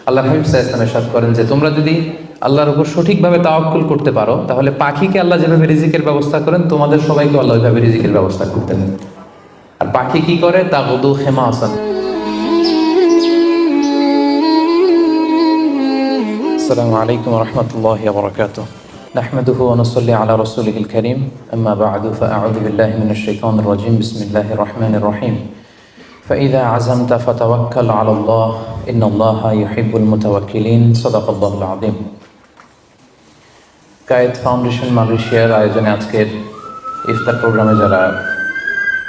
আল্লাহ হাবিব সাল্লাল্লাহু আলাইহি ওয়াসাল্লাম ইরশাদ করেন যে তোমরা যদি আল্লাহর উপর সঠিকভাবে তাওয়াক্কুল করতে পারো, তাহলে পাখিকে আল্লাহ যেভাবে রিজিকের ব্যবস্থা করেন, তোমাদের সবাইকে আল্লাহ ওইভাবে রিজিকের ব্যবস্থা করতেন। আর পাখি কি করে? তাগুদু খিমাসান। আসসালামু আলাইকুম ওয়া রাহমাতুল্লাহি ওয়া বারাকাতুহু। নাহমাদুহু ওয়া নুসাল্লি আলা রাসূলিহিল কারীম। আম্মা বা'দু ফাআউযু বিল্লাহি মিনাশ শাইতানির রাজীম। বিসমিল্লাহির রাহমানির রাহিম। فإذا عزمت فتوكل على الله إن الله يحب المتوكلين صدق الله العظيم। কায়েদ ফাউন্ডেশন মালয়েশিয়ার আয়োজনে আজকের ইফতার প্রোগ্রামে যারা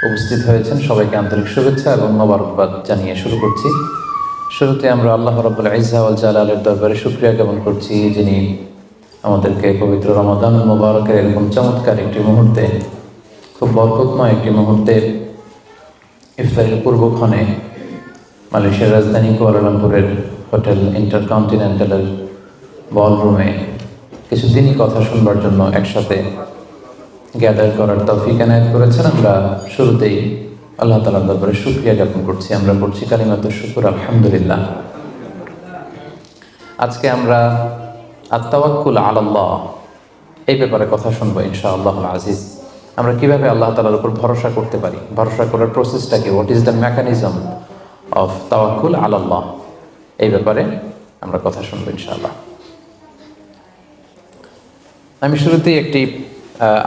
উপস্থিত হয়েছেন সবাইকে আন্তরিক শুভেচ্ছা এবং মোবারকবাদ জানিয়ে শুরু করছি। শুরুতে আমরা আল্লাহ রাব্বুল ইজ্জা ওয়াল জালালের দরবারে শুকরিয়া জ্ঞাপন করছি, যিনি আমাদেরকে পবিত্র রমাদান মুবারকের এরকম চমৎকার একটি মুহূর্তে, খুব বরকতময় একটি মুহূর্তে ইফতারের পূর্বক্ষণে মালয়েশিয়ার রাজধানী কুয়ালালামপুরের হোটেল ইন্টারকন্টিনেন্টালের বলরুমে কিছুদিনই কথা শুনবার জন্য একসাথে গ্যাদার করার তৌফিক এনায়েত করেছেন। আমরা শুরুতেই আল্লাহ তাআলার দরবারে শুকরিয়া জ্ঞাপন করছি। আমরা পড়ছি কালিমাতুশ শুকর, আলহামদুলিল্লাহ। আজকে আমরা আত-তাওয়াক্কুল আলাল্লাহ এই ব্যাপারে কথা শুনবো ইনশাআল্লাহুল আজিজ। আমরা কিভাবে আল্লাহ তাআলার উপর ভরসা করতে পারি, ভরসা করার প্রসেসটা কি, what is the mechanism of তাওয়াক্কুল আলাল্লাহ, এই ব্যাপারে আমরা কথা শুনবো ইনশাআল্লাহ। আমি শুরুতেই একটি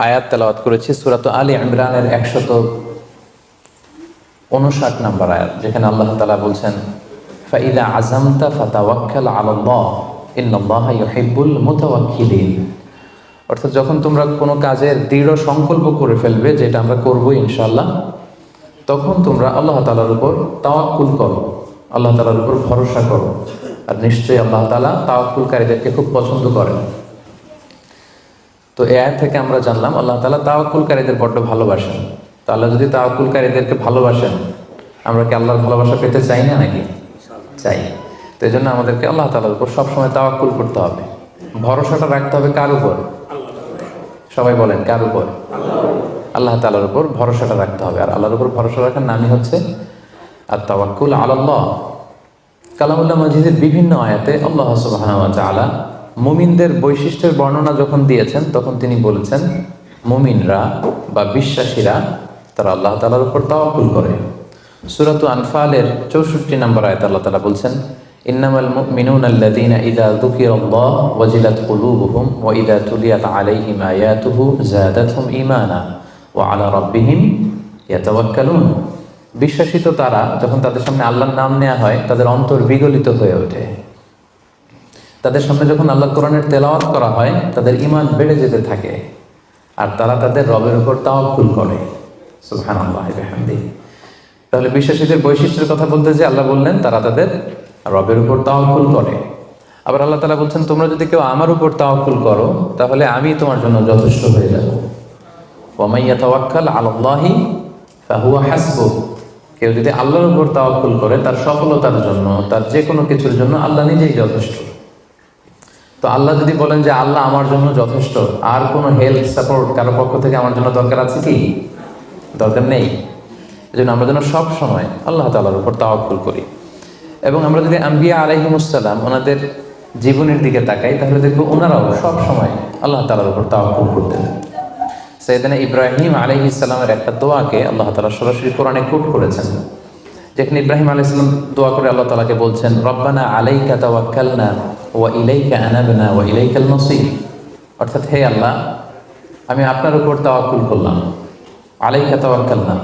আয়াত তেলাওয়াত করেছি, সূরা আলে ইমরানের 159 নম্বর আয়াত, যেখানে আল্লাহ তাআলা বলছেন ফাইদা আযামতা ফাতাওয়াক্কাল আলাল্লাহ ইন্নাল্লাহা ইউহিব্বুল মুতাওয়াক্কিলিন। অর্থাৎ যখন তোমরা কোনো কাজের দৃঢ় সংকল্প করে ফেলবে যে এটা আমরা করবো ইনশাআল্লাহ, তখন তোমরা আল্লাহ তাআলার উপর তাওয়াক্কুল করো, আল্লাহ তাআলার উপর ভরসা করো। আর নিশ্চয়ই আল্লাহ তাআলা তাওয়াক্কুলকারীদেরকে খুব পছন্দ করেন। তো এই আয়াত থেকে আমরা জানলাম আল্লাহ তাআলা তাওয়াক্কুলকারীদের বড্ড ভালোবাসেন। তো আল্লাহ যদি তাওয়াক্কুলকারীদেরকে ভালোবাসেন, আমরা কি আল্লাহর ভালোবাসা পেতে চাই না নাকি? চাই। তো এই জন্য আমাদেরকে আল্লাহ তাআলার উপর সবসময় তাওয়াক্কুল করতে হবে, ভরসাটা রাখতে হবে। কার উপর? সবাই বলেন, কার উপর? আল্লাহ তাআলার উপর ভরসাটা রাখতে হবে। আর আল্লাহর উপর ভরসা রাখার নামই হচ্ছে আত-তাওয়াক্কুল আলাল্লাহ। কালামুল্লাহ মাজিদের বিভিন্ন আয়াতে আল্লাহ সুবহানাহু ওয়া তাআলা মুমিনদের বৈশিষ্ট্যের বর্ণনা যখন দিয়েছেন, তখন তিনি বলেছেন মুমিনরা বা বিশ্বাসীরা তারা আল্লাহ তাআলার উপর তাওয়াক্কুল করে। সূরা আনফালের 64 নম্বর আয়াতে আল্লাহ তাআলা বলছেন ইন্নামাল মুমিনুনা আল্লাযীনা ইযা যুকিরাল্লাহু ওয়াজিলাত কুলুবুহুম ওয়া ইযা তুলিয়াত আলাইহিম আয়াতুহু যাদাতহুম ঈমানা ওয়া আলা রাব্বিহিম ইয়াতাওয়াক্কালুন। বিশ্বাসী তো তারা, যখন তাদের সামনে আল্লাহর নাম নেওয়া হয় তাদের অন্তর বিগলিত হয়ে ওঠে। তাদের সামনে যখন আল্লাহর কোরআনের তেলাওয়াত করা হয় তাদের ঈমান বেড়ে যেতে থাকে, আর তারা তাদের রবের উপর তাওয়াক্কুল করে। সুবহানাল্লাহি ওয়া বিহামদিহি। তাহলে বিশ্বাসীদের বৈশিষ্ট্যের কথা বলতে যে আল্লাহ বললেন তারা তাদের রবের উপর তাওয়াক্কুল করে। আবার আল্লাহ তাআলা বলছেন তোমরা যদি কেউ আমার উপর তাওয়াক্কুল করো তাহলে আমি তোমার জন্য যথেষ্ট হয়ে যাব। ওয়া মান ইয়াতাওয়াক্কাল আলাল্লাহি ফাহুয়া হাসবুহ। কেউ যদি আল্লাহর উপর তাওয়াক্কুল করে তার সফলতার জন্য, তার যে কোনো কিছুর জন্য আল্লাহ নিজেই যথেষ্ট। তো আল্লাহ যদি বলেন যে আল্লাহ আমার জন্য যথেষ্ট, আর কোনো হেল্প সাপোর্ট কারো পক্ষ থেকে আমার জন্য দরকার আছে কি? দরকার নেই। এই জন্য আমরা যেন সব সময় আল্লাহ তাআলার উপর তাওয়াক্কুল করি। এবং আমরা যদি আম্বিয়া আলাইহিমুসসালাম ওনাদের জীবনের দিকে তাকাই, তাহলে দেখবো ওনারাও সব সময় আল্লাহ তাআলার উপর তাওয়াক্কুল করতেন। সাইয়েদনা ইব্রাহিম আলাইহিস সালামের একটা দোয়াকে আল্লাহ তাআলা সরাসরি কোরআনে কোট করেছেন, যেখানে ইব্রাহিম আলাইহিস সালাম দোয়া করে আল্লাহ তাআলাকে বলছেন রব্বানা আলাইকা তাওয়াক্কালনা ওয়া ইলাইকা আনাবনা ওয়া ইলাইকাল মাসির। অর্থাৎ হে আল্লাহ, আমি আপনার উপর তাওয়াক্কুল করলাম, আলাইকা তাওয়াক্কালনা,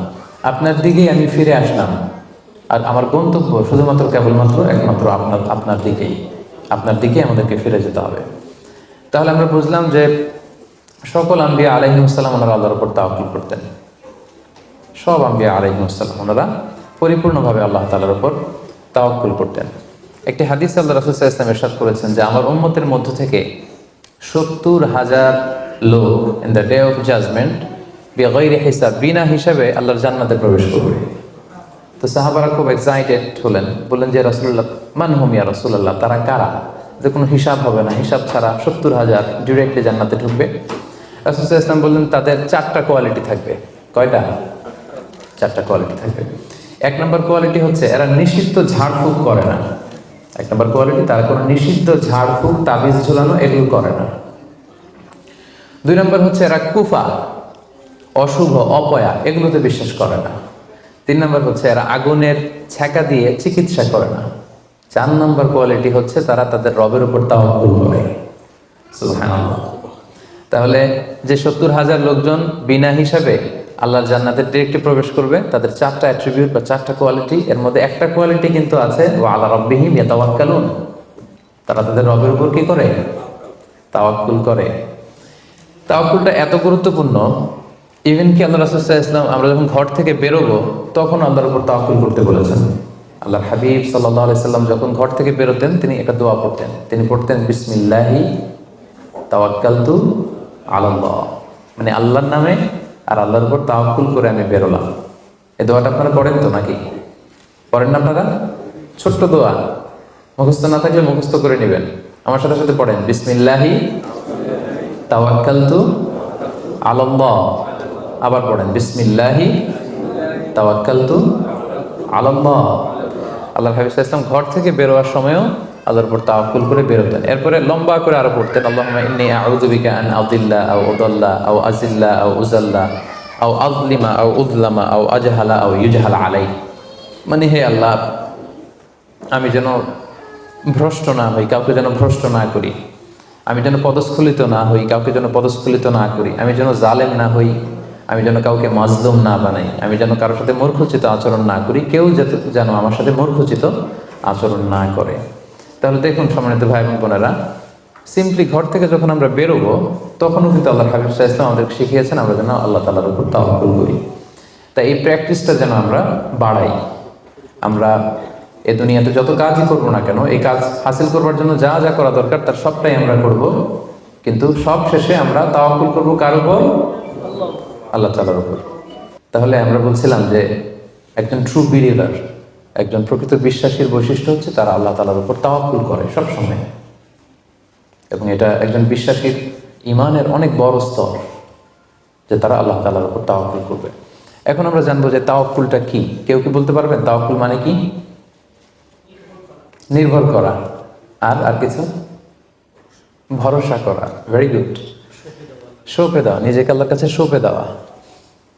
আপনার দিকেই আমি ফিরে আসলাম, আর আমার গন্তব্য শুধুমাত্র কেবলমাত্র একমাত্র আপনার দিকেই আমাদেরকে ফিরে যেতে হবে। তাহলে আমরা বুঝলাম যে সকল আম্বিয়া আলাইহিমুসসালাম ওনারা আল্লাহর উপর তাওয়াক্কুল করতেন। সব আম্বিয়া আলাইহিমুসসালাম ওনারা পরিপূর্ণভাবে আল্লাহ তাআলার উপর তাওয়াক্কুল করতেন। একটি হাদিস আল্লাহ রাসূল সাল্লাল্লাহু আলাইহি ওয়াসাল্লাম ইরশাদ করেছেন যে আমার উম্মতের মধ্য থেকে 70,000 লোক in the day of judgement বিগাইরি হিসাব, বিনা হিসাবে আল্লাহর জান্নাতে প্রবেশ করবে। তো সাহাবারা খুব এক্সাইটেড হলেন, বললেন যে রাসূলুল্লাহ মান হুম ইয়া রাসূলুল্লাহ, তারা কারা যে কোনো হিসাব হবে না, হিসাব ছাড়া 70,000 ডিরেক্টলি জান্নাতে ঢুকবে? রাসূল সাল্লাল্লাহু আলাইহি ওয়াসাল্লাম বললেন তাদের 4টা কোয়ালিটি থাকবে। কয়টা? 4টা কোয়ালিটি থাকবে। 1 নম্বর কোয়ালিটি হচ্ছে এরা নিষিদ্ধ ঝাড়ফুঁক করে না। এক নম্বর কোয়ালিটি, তারা কোনো নিষিদ্ধ ঝাড়ফুঁক তাবিজ ঝোলানো এগুলো করে না। 2 নম্বর হচ্ছে এরা কুফা, অশুভ, অপয়া এগুলোতে বিশ্বাস করে না। 3 নম্বর হচ্ছে এরা আগুনের ছ্যাঁকা দিয়ে চিকিৎসা করে না। 4 নম্বর কোয়ালিটি হচ্ছে তারা তাদের রবের উপর তাওয়াক্কুল করে। সুবহানাল্লাহ। তাহলে যে 70,000 লোকজন বিনা হিসাবে আল্লাহর জান্নাতে ডিরেক্টলি প্রবেশ করবে, তাদের 4টা অ্যাট্রিবিউট বা 4টা কোয়ালিটি, এর মধ্যে একটা কোয়ালিটি কিন্তু আছে ওয়া আলা রাব্বিহিম ইয়াতাওয়াক্কালুন, তারা তাদের রবের উপর কি করে? তাওয়াক্কুল করে। তাওয়াক্কুলটা এত গুরুত্বপূর্ণ, ইভেন কি আল্লাহ রাসূল সাল্লাল্লাহু আলাইহি ওয়াসাল্লাম আমরা যখন ঘর থেকে বেরোবো তখন আল্লাহর উপর তাওয়াক্কুল করতে বলেছেন। আল্লাহর হাবিব সাল্লাল্লাহু আলাইহি সাল্লাম যখন ঘর থেকে বেরোতেন তিনি একটা দোয়া পড়তেন, তিনি পড়তেন বিসমিল্লাহি তাওয়াক্কালতু আলাল্লাহ, মানে আল্লাহর নামে আর আল্লাহর উপর তাওয়াক্কুল করে আমি বেরোলাম। এই দোয়াটা আপনারা পড়েন তো নাকি? পড়েন না আপনারা? ছোট্ট দোয়া, মুখস্থ না থাকলে মুখস্থ করে নেবেন, আমার সাথে সাথে পড়েন বিসমিল্লাহি তাওয়াক্কালতু আলাল্লাহ। আবার পড়েন বিসমিল্লাহি তাওয়াক্কালতু আলাল্লাহ। আল্লাহর হাবিব সাল্লাল্লাহু আলাইহি ওয়াসাল্লাম ঘর থেকে বেরোয়ার সময়ও আল্লাহর উপর তাওয়াক্কুল করে বেরোতেন। এরপরে লম্বা করে আরো পড়তেন আল্লাহুম্মা ইন্নী আউযু বিকা আন আযিল্লা আও উযাল্লা আও আযিল্লা আও উযাল্লা আও আযলিমা আও উযলামা আও আজহালা আও ইউজহালা আলাই, মানে হে আল্লাহ আমি যেন ভ্রষ্ট না হই, কাউকে যেন ভ্রষ্ট না করি, আমি যেন পদস্খলিত না হই, কাউকে যেন পদস্খলিত না করি, আমি যেন জালেম না হই, আমি যেন কাউকে মাজলুম না বানাই, আমি যেন কারোর সাথে মূর্খোচিত আচরণ না করি, কেউ যেন আমার সাথে মূর্খোচিত আচরণ না করে। তাহলে দেখুন সম্মানিত ভাই এবং বোনেরা, সিম্পলি ঘর থেকে যখন আমরা বেরোবো তখনও কিন্তু আল্লাহর হাবিব সাল্লাল্লাহু আলাইহি ওয়াসাল্লাম আমাদেরকে শিখিয়েছেন আমরা যেন আল্লাহ তাআলার উপর তাওয়াক্কুল করি। তাই এই প্র্যাকটিসটা যেন আমরা বাড়াই। আমরা এ দুনিয়াতে যত কাজই করবো না কেন, এই কাজ হাসিল করবার জন্য যা যা করা দরকার তার সবটাই আমরা করব, কিন্তু সব শেষে আমরা তাওয়াক্কুল করবো কার উপর? আল্লাহ তাআলার উপর। তাহলে আমরা বলছিলাম যে একজন ট্রু বিলিভার, একজন প্রকৃত বিশ্বাসীর বৈশিষ্ট্য হচ্ছে তারা আল্লাহ তাআলার উপর তাওয়াক্কুল করে সব সময়, এবং এটা একজন বিশ্বাসীর ঈমানের অনেক বড় স্তর যে তারা আল্লাহ তাআলার উপর তাওয়াক্কুল করবে। এখন আমরা জানবো যে তাওয়াক্কুলটা কি। কেউ কি বলতে পারবেন তাওয়াক্কুল মানে কি? নির্ভর করা, আর কিছু? ভরসা করা। Very good. সঁপে দেওয়া, নিজেকে আল্লাহর কাছে সঁপে দেওয়া,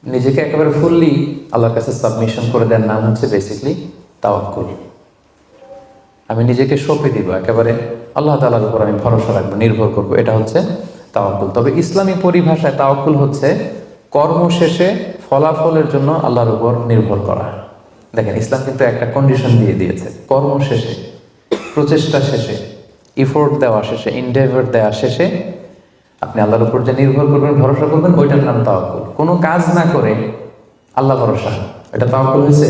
নিজেকে একেবারে ফুললি আল্লাহর কাছে সাবমিশন করে দেওয়ার নাম হচ্ছে বেসিকলি তাওয়াক্কুল। আমি নিজেকে সঁপে দিব, একেবারে আল্লাহ তাআলার উপর আমি ভরসা রাখবো, নির্ভর করবো, এটা হচ্ছে তাওয়াক্কুল। তবে ইসলামী পরিভাষায় তাওয়াক্কুল হচ্ছে কর্ম শেষে ফলাফলের জন্য আল্লাহর উপর নির্ভর করা। দেখেন ইসলাম কিন্তু একটা কন্ডিশন দিয়ে দিয়েছে, কর্ম শেষে, প্রচেষ্টা শেষে, ইফোর্ট দেওয়া শেষে, ইনডেভার দেওয়া শেষে আপনি আল্লাহর উপর যে নির্ভর করবেন, ভরসা করবেন, ওইটার নাম তাওয়াক্কুল। কোনো কাজ না করে আল্লাহ ভরসা, এটা তাওয়াক্কুল হয়েছে?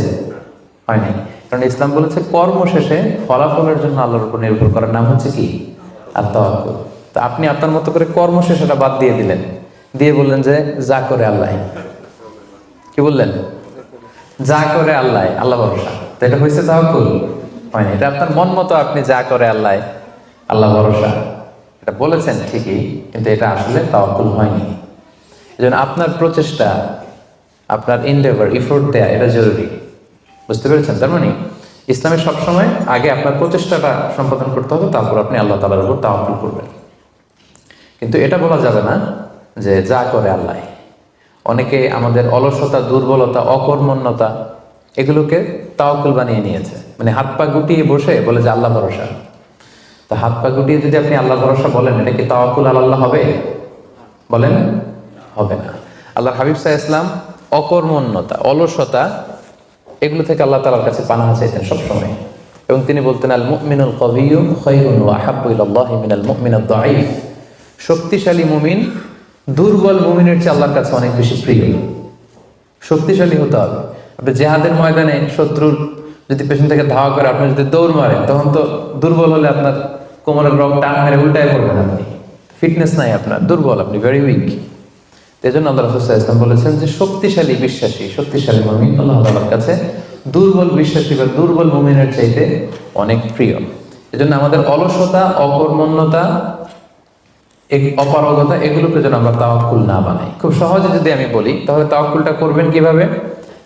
হয়নি। কারণ ইসলাম বলেছে কর্ম শেষে ফলাফলের জন্য আল্লাহর উপর নির্ভর করার নাম হচ্ছে কি? আর তাওয়াক্কুল। তা আপনি আপনার মতো করে কর্ম শেষেটা বাদ দিয়ে দিলেন, দিয়ে বললেন যে যা করে আল্লাহ। কি বললেন? যা করে আল্লাহ, আল্লাহ ভরসা। তো এটা হয়েছে তাওয়াক্কুল? হয়নি। এটা আপনার মন মতো আপনি যা করে আল্লাহ, আল্লাহ ভরসা এটা বলেছেন ঠিকই, কিন্তু এটা আসলে তাওয়াক্কুল হয়নি। এজন্য আপনার প্রচেষ্টা, আপনার ইনডেভার, ইফোর্ট দেয়া এটা জরুরি। বুঝতে পেরেছেন? তার মানে ইসলামের সবসময় আগে আপনার প্রচেষ্টাটা সম্পাদন করতে হবে, তারপর আপনি আল্লাহ তাআলার উপর তাওয়াক্কুল করবেন। কিন্তু এটা বলা যাবে না যে যা করে আল্লাহ। অনেকে আমাদের অলসতা, দুর্বলতা, অকর্মণ্যতা এগুলোকে তাওয়াক্কুল বানিয়ে নিয়েছে, মানে হাত পা গুটিয়ে বসে বলে যে আল্লাহ ভরসা। তো হাত পা গুটিয়ে যদি আপনি আল্লাহ ভরসা বলেন, এটা কি তাওয়াক্কুল আলাল্লাহ হবে? বলেন, হবে না। আল্লাহর হাবিব সাল্লাল্লাহু আলাইহি ওয়াসাল্লাম অকর্মণ্যতা, অলসতা এগুলো থেকে আল্লাহ তাআলার কাছে পানাহ চাইতেন সবসময়, এবং তিনি বলতেন আল মুমিনুল কবিয়্যু খায়রুন ওয়া আহাব্বু ইলাল্লাহি মিনাল মুমিনিদ দাঈফ। শক্তিশালী মুমিন দুর্বল মুমিনের চেয়ে আল্লাহর কাছে অনেক বেশি প্রিয়। শক্তিশালী হতে হবে। আপনি জিহাদের ময়দানে শত্রুর যদি পেছন থেকে ধাওয়া করে আপনি যদি দৌড় মারেন, তখন তো দুর্বল হলে আপনার কোমরের রগ টান মেরে উল্টায় পড়বেন, আপনি ফিটনেস নাই, আপনার দুর্বল, আপনি ভেরি উইক। এই জন্য আল্লাহ রাসূল সাল্লাল্লাহু আলাইহি ওয়াসাল্লাম বলেছেন যে শক্তিশালী বিশ্বাসী, শক্তিশালী মুমিন আল্লাহ তাআলার কাছে দুর্বল বিশ্বাসী বা দুর্বল মুমিনের চাইতে অনেক প্রিয়। এজন্য আমাদের অলসতা, অকর্মণ্যতা, অপারগতা এগুলোকে যেন আমরা তাওয়াক্কুল না বানাই। খুব সহজে যদি আমি বলি, তাহলে তাওয়াক্কুলটা করবেন কিভাবে?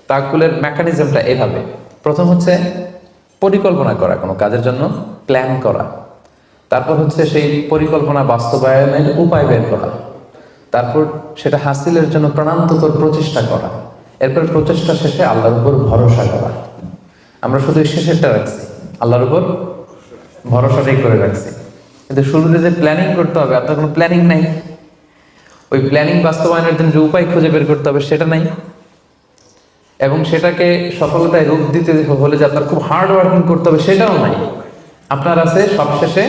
তাওয়াক্কুলের মেকানিজমটা এভাবে। প্রথম হচ্ছে পরিকল্পনা করা কোনো কাজের জন্য। প্ল্যান করা, তারপর হচ্ছে সেই পরিকল্পনা বাস্তবায়নের উপায় বের করা, তারপর সেটা হাসিলের জন্য প্রাণান্তকর প্রচেষ্টা করা, এরপর প্রচেষ্টা শেষে আল্লাহর উপর ভরসা করা। আমরা শুধু শেষেরটা রাখছি, আল্লাহর উপর ভরসাটাই করে রাখছি, কিন্তু শুরুতে যে প্ল্যানিং করতে হবে, আপনার কোনো প্ল্যানিং নাই। ওই প্ল্যানিং বাস্তবায়নের জন্য যে উপায় খুঁজে বের করতে হবে সেটা নাই, এবং সেটাকে সফলতায় রূপ দিতে হলে যে আপনার খুব হার্ড ওয়ার্কিং করতে হবে সেটাও নাই। আপনার আছে সবশেষে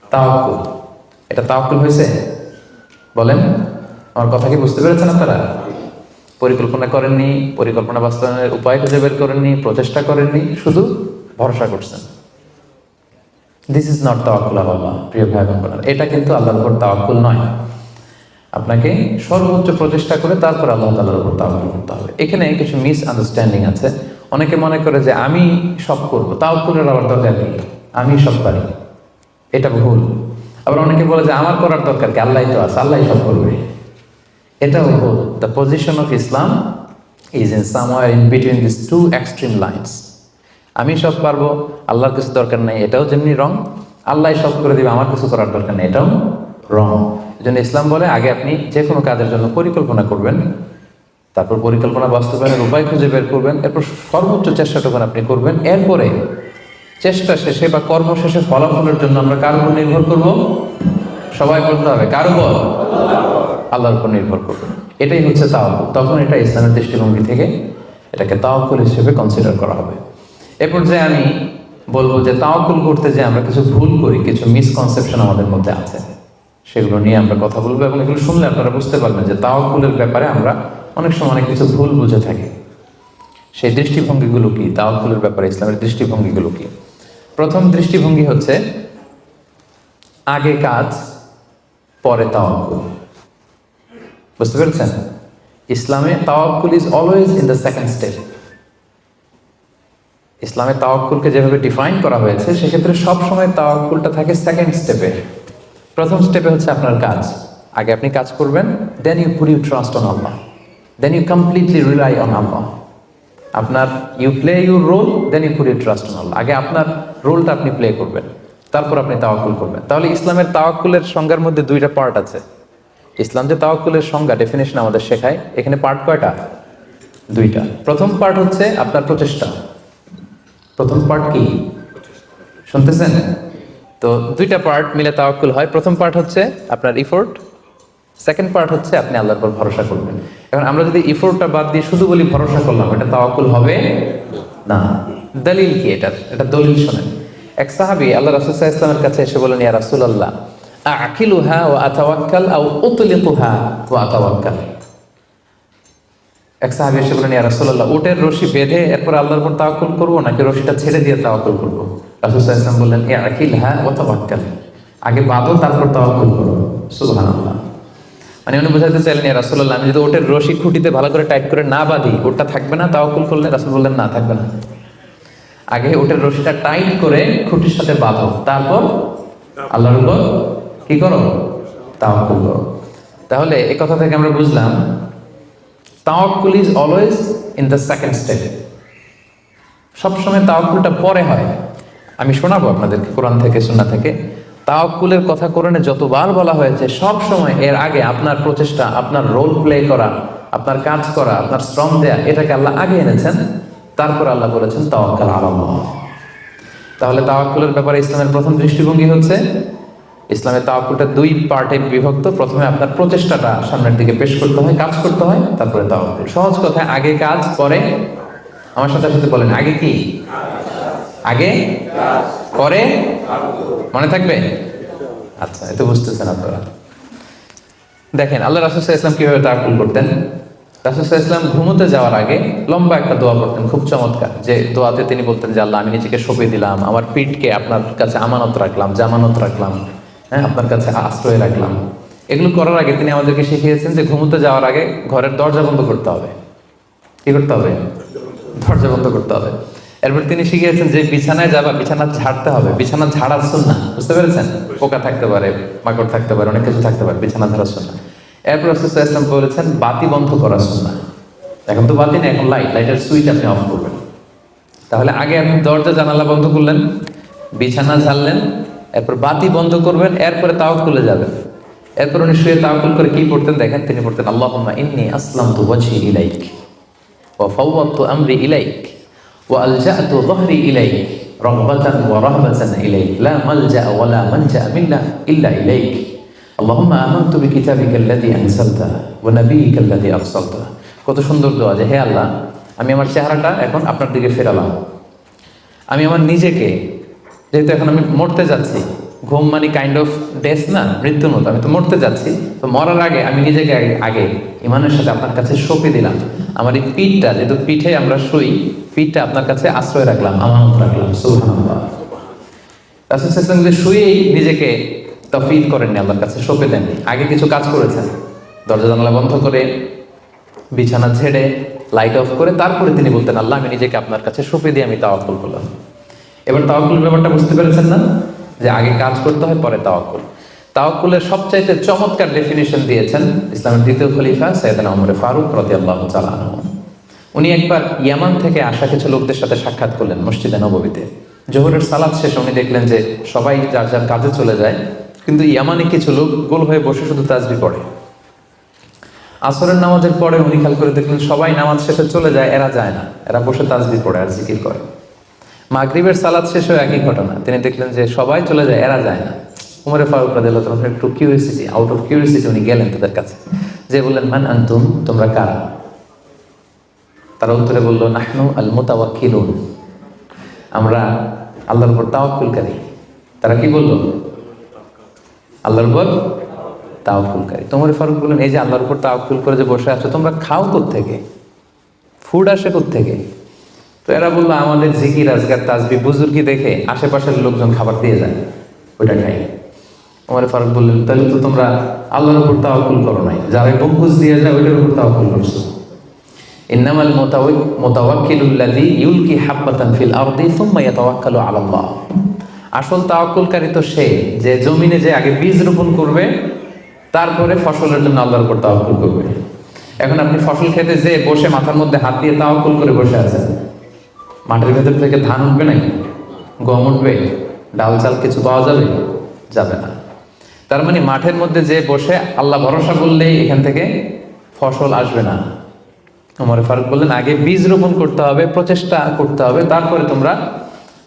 তাওয়াক্কুল। এটা তাওয়াক্কুল হয়েছে? বলেন, আমার কথা কি বুঝতে পেরেছেন আপনারা? পরিকল্পনা করেননি, পরিকল্পনা বাস্তবায়নের উপায় খুঁজে বের করেননি, প্রচেষ্টা করেননি, শুধু ভরসা করছেন। দিস ইজ নট তাওয়াক্কুল আল্লাহ। প্রিয় ভাই বোনেরা, এটা কিন্তু আল্লাহর উপর তাওয়াক্কুল নয়। আপনাকে সর্বোচ্চ প্রচেষ্টা করে তারপর আল্লাহ তাআলার উপর তাওয়াক্কুল করতে হবে। এখানে কিছু মিস আন্ডারস্ট্যান্ডিং আছে। অনেকে মনে করে যে আমি সব করবো, তাওয়াক্কুলের আবার দরকার নেই, আমি সব পারি। এটা ভুল। আবার অনেকে বলে যে আমার করার দরকার কি, আল্লাহই তো আছে, আল্লাহই সব করবে। এটাও ভুল। The position of Islam is in somewhere in between this two extreme lines. আমি সব পারবো, আল্লাহর কিছু দরকার নেই, এটাও যেমনি রং। আল্লাহ সব করে দিবে, আমার কিছু করার দরকার নেই, এটাও রং। এই জন্য ইসলাম বলে আগে আপনি যে কোনো কাজের জন্য পরিকল্পনা করবেন, তারপর পরিকল্পনা বাস্তবায়নের উপায় খুঁজে বের করবেন, এরপর সর্বোচ্চ চেষ্টাটুকু আপনি করবেন। এরপরে চেষ্টা শেষে বা কর্ম শেষে ফলাফলের জন্য আমরা কার উপর নির্ভর করব? সবাই বলতে হবে কার উপর? আল্লাহর উপর নির্ভর করব। এটাই হচ্ছে তাওয়াক্কুল। তখন এটা ইসলামের দৃষ্টিভঙ্গি থেকে এটাকে তাওয়াক্কুল হিসেবে কনসিডার করা হবে। এরপর যে আমি বলবো যে তাওয়াক্কুল করতে যে আমরা কিছু ভুল করি, কিছু মিসকনসেপশন আমাদের মধ্যে আছে, সেগুলো নিয়ে আমরা কথা বলবো, এবং এগুলো শুনলে আপনারা বুঝতে পারবেন যে তাওয়াক্কুলের ব্যাপারে আমরা অনেক সময় অনেক কিছু ভুল বুঝে থাকি। সেই দৃষ্টিভঙ্গিগুলো কি, তাওয়াক্কুলের ব্যাপারে ইসলামের দৃষ্টিভঙ্গিগুলো কি? প্রথম দৃষ্টিভঙ্গি হচ্ছে আগে কাজ পরে তাওয়াক্কুল। বুঝতে পেরেছেন? ইসলামে তাওয়াক্কুল is always in the second step. ইসলামে তাওয়াক্কুলকে যেভাবে ডিফাইন করা হয়েছে, সেক্ষেত্রে সবসময় তাওয়াক্কুলটা থাকে সেকেন্ড স্টেপে। প্রথম স্টেপে হচ্ছে আপনার কাজ। আগে আপনি কাজ করবেন, then you put your trust on Allah, then you completely rely on Allah. আপনার you play your role, then you put your trust on Allah. আগে আপনার রোলটা আপনি প্লে করবেন, তারপর আপনি তাওয়াক্কুল করবেন। তাহলে ইসলামের তাওয়াক্কুলের সংজ্ঞার মধ্যে দুইটা পার্ট আছে। ইসলাম যে তাওয়াক্কুলের সংজ্ঞা, ডেফিনেশন আমাদের শেখায়, এখানে পার্ট কয়টা? দুইটা। প্রথম পার্ট হচ্ছে আপনার প্রচেষ্টা। প্রথম পার্ট কি শুনতেছেন? তো দুইটা পার্ট মিলে তাওয়াক্কুল হয়। প্রথম পার্ট হচ্ছে আপনার ইফোর্ট, সেকেন্ড পার্ট হচ্ছে আপনি আল্লাহর উপর ভরসা করবেন। এখন আমরা যদি ইফোর্টটা বাদ দিয়ে শুধু বলি ভরসা করলাম, এটা তাওয়াক্কুল হবে না। দলিল কি এটার? এটা দলিল শোনেন। এক সাহাবী আল্লাহ রাসূল সাল্লাল্লাহু আলাইহি ওয়াসাল্লামের কাছে এসে বলেন, ইয়া রাসূলুল্লাহ, আকিলুহা ওয়া আতাওয়াক্কাল আও উতলিকুহা ওয়া আতাওয়াক্কাল। এক সাহাবী এসে বলেন, ইয়া রাসূলুল্লাহ, উটের রশি বেঁধে এরপর আল্লাহর উপর তাওয়াক্কুল করব, নাকি রশিটা ছেড়ে দিয়ে তাওয়াক্কুল করব? রাসূল সাল্লাল্লাহু আলাইহি ওয়াসাল্লাম বললেন, আকিলহা ওয়া তাওয়াক্কাল, আগে বাঁধো তারপর তাওয়াক্কুল করো। সুবহানাল্লাহ। মানে উনি বোঝাতে চাইলেন, ইয়া রাসূলুল্লাহ, আমি যদি ওটের রশি খুঁটিতে ভালো করে টাইট করে না বাঁধি, ওটা থাকবে না তাওয়াক্কুল করলে? রাসূল বললেন, না, থাকবে না। আগে ওটের রশিটা টাইট করে খুঁটির সাথে বাঁধো, তারপর আল্লাহর উপর কি করো? তাওয়াক্কুল করো। তাহলে এই কথা থেকে আমরা বুঝলাম তাওয়াক্কুল is always in the second step. সবসময় তাওয়াক্কুলটা পরে হয়। আমি শোনাবো আপনাদেরকে কোরআন থেকে, সুন্নাহ থেকে। তাওয়াক্কুলের কথা কোরআনে যতবার বলা হয়েছে, সব সময় এর আগে আপনার প্রচেষ্টা, আপনার রোল প্লে করা, আপনার কাজ করা, আপনার শ্রম দেয়া, এটাকে আল্লাহ আগে এনেছেন, তারপর আল্লাহ বলেছেন তাওয়াক্কাল আলাল্লাহ। তাহলে তাওয়াক্কুলের ব্যাপারে ইসলামের প্রথম দৃষ্টিভঙ্গি হচ্ছে, ইসলামের তাওয়াক্কুলটা দুই পার্টে বিভক্ত। প্রথমে আপনার প্রচেষ্টাটা সামনের দিকে পেশ করতে হয়, কাজ করতে হয়, তারপরে তাওয়াক্কুল। সহজ কথায় আগে কাজ পরে, আমার সাথে সাথে বলেন, আগে কি? আগে পরে মনে থাকবে? আচ্ছা, এত বুঝতেছেন আপনারা। দেখেন আল্লাহ রাসূল সাল্লাল্লাহু আলাইহি ওয়াসাল্লাম কিভাবে তাওয়াক্কুল করতেন। রাসূল সাল্লাল্লাহু আলাইহি ওয়াসাল্লাম ঘুমোতে যাওয়ার আগে লম্বা একটা দোয়া করতেন, খুব চমৎকার। যে দোয়াতে তিনি বলতেন যে, আল্লাহ, আমি নিজেকে সঁপে দিলাম, আমার পিঠকে আপনার কাছে আমানত রাখলাম, জামানত রাখলাম, হ্যাঁ, আপনার কাছে আশ্রয় রাখলাম। এগুলো করার আগে তিনি আমাদেরকে শিখিয়েছেন যে ঘুমোতে যাওয়ার আগে ঘরের দরজা বন্ধ করতে হবে। কি করতে হবে? দরজা বন্ধ করতে হবে। এরপর তিনি শিখিয়েছেন যে বিছানায় যাবা, বিছানা ঝাড়তে হবে। বিছানা ঝাড়ার সুন্নাহ, বুঝতে পেরেছেন? পোকা থাকতে পারে, মাকড় থাকতে পারে, অনেক কিছু থাকতে পারে, বিছানা ঝাড়ার সুন্নাহ। এরপর রাসূল সাল্লাল্লাহু আলাইহি ওয়াসাল্লাম বলেছেন বাতি বন্ধ করার সুন্নাহ। এখন তো বাতি নেই, এখন লাইটের সুইচ আপনি অফ করবেন। তাহলে আগে আপনি দরজা জানালা বন্ধ করলেন, বিছানা ঝাড়লেন, এরপর বাতি বন্ধ করবেন, এরপরে তাওয়াক্কুলে যাবেন। এরপর উনি শুয়ে তাওয়াক্কুল করে কি পড়তেন দেখেন, তিনি পড়তেন আল্লাহুম্মা ইন্নী আসলামতু ওয়াজহি ইলাইক ওয়া ফাওয়াদতু আমরি ইলাইক ওয়া আলজা'তু যহরি ইলাইক রাগবাতান ওয়া রাহবাতান ইলাইক লা মালজা ওয়া লা মানজা মিন্না ইল্লা ইলাইক আল্লাহুম্মা আমানতু বিকিতাবিকাল্লাযী আনসালতা ওয়া নাবিয়্যিকাল্লাযী আরসালতা। কত সুন্দর দোয়া যে হে আল্লাহ, আমি আমার চেহারাটা এখন আপনার দিকে ফেরালাম। আমি আমার নিজেকে, যেহেতু এখন আমি মরতে যাচ্ছি, ঘুম মানে কাইন্ড অফ ডেথ না, মৃত্যুর মতো, আমি তো মরতে যাচ্ছি, তো মরার আগে আমি নিজেকে আগে ইমানের সাথে আপনার কাছে সঁপে দিলাম। আমার এই পিঠটা, যেহেতু পিঠে আমরা শুই, পিঠটা আপনার কাছে আশ্রয় রাখলাম, আমানত রাখলাম। সুবহানাল্লাহ। রাসূল সাল্লাল্লাহু আলাইহি ওয়াসাল্লাম শুয়েই নিজেকে তফিদ করেননি, আল্লাহর কাছে সঁপে দেননি, আগে কিছু কাজ করেছেন। দরজা জানালা বন্ধ করে, বিছানা ঝেড়ে, লাইট অফ করে, তারপরে তিনি বলতেন আল্লাহ আমি নিজেকে আপনার কাছে সঁপে দিয়ে আমি তাওয়াক্কুল করলাম। এবার তাওয়াক্কুলের ব্যাপারটা বুঝতে পেরেছেন না, যে আগে কাজ করতে হয় পরে তাওয়াক্কুল। তাওয়াক্কুলের সবচাইতে চমৎকার ডেফিনিশন দিয়েছেন ইসলামের দ্বিতীয় খলিফা সাইয়েদনা ওমর ফারুক রাদিয়াল্লাহু তাআলা আনহু। উনি একবার ইয়ামান থেকে আসা কিছু লোকদের সাথে সাক্ষাৎ করলেন মসজিদে নববীতে। জোহরের সালাত শেষে উনি দেখলেন যে সবাই যার যার কাজে চলে যায়, কিন্তু ইয়ামানে কিছু লোক গোল হয়ে বসে শুধু তাসবিহ পড়ে। আসরের নামাজের পরে উনি খেয়াল করে দেখলেন সবাই নামাজ শেষে চলে যায়, এরা যায় না, এরা বসে তাসবিহ পড়ে আর জিকির করে। মাগরিবের সালাত শেষেও একই ঘটনা, তিনি দেখলেন যে সবাই চলে যায়, এরা যায় না। উমরে ফারুক রাদিয়াল্লাহু তাআলা একটু কিউরিওসিটি, আউট অফ কিউরিওসিটি উনি গেলেন তাদের কাছে, যে বললেন মান আনতুম, তোমরা কারা? তারা উত্তরে বলল নাহনু আল মুতাওয়াক্কিলুন, আমরা আল্লাহর উপর তাওয়াক্কুলকারী। তারা কি বলল? আল্লাহর উপর তাওয়াক্কুলকারী। উমরে ফারুক বললেন এই যে আল্লাহর উপর তাওয়াক্কুল করে যে বসে আছো, তোমরা খাও কোত্থেকে? ফুড আসে কোত্থেকে? তো এরা বললো আমাদের জিকির আজকার তাসবিহ বুজুর্গি দেখে আশেপাশের লোকজন খাবার দিয়ে যায়, ওইটা খাই। ওমর ফারুক বললেন তাহলে তো তোমরা আল্লাহর উপর তাওয়াক্কুল করো নাই, যারা গম্বুজ দিয়ে যায় ওইটার উপর তাওয়াক্কুল করছো। ইন্নামাল মুতাওয়াক্কিলুল্লাযী ইউলকি হাব্বাতান ফিল আরদি সুম্মা ইয়াতাওয়াক্কালু আলাল্লাহ। আসল তাওয়াক্কুলকারী তো সে যে জমিনে যে আগে বীজ রোপণ করবে, তারপরে ফসলের জন্য আল্লাহর উপর তাওয়াক্কুল করবে। এখন আপনি ফসল খেতে যে বসে মাথার মধ্যে হাত দিয়ে তাওয়াক্কুল করে বসে আছেন, মাটির ভেতর থেকে ধান উঠবে নাকি? গম উঠবে? ডাল চাল কিছু পাওয়া যাবে? যাবে না। তার মানে মাঠের মধ্যে যে বসে আল্লাহ ভরসা করলেই এখান থেকে ফসল আসবে না। ওমর ফারুক বললেন আগে বীজ রোপণ করতে হবে, প্রচেষ্টা করতে হবে, তারপরে তোমরা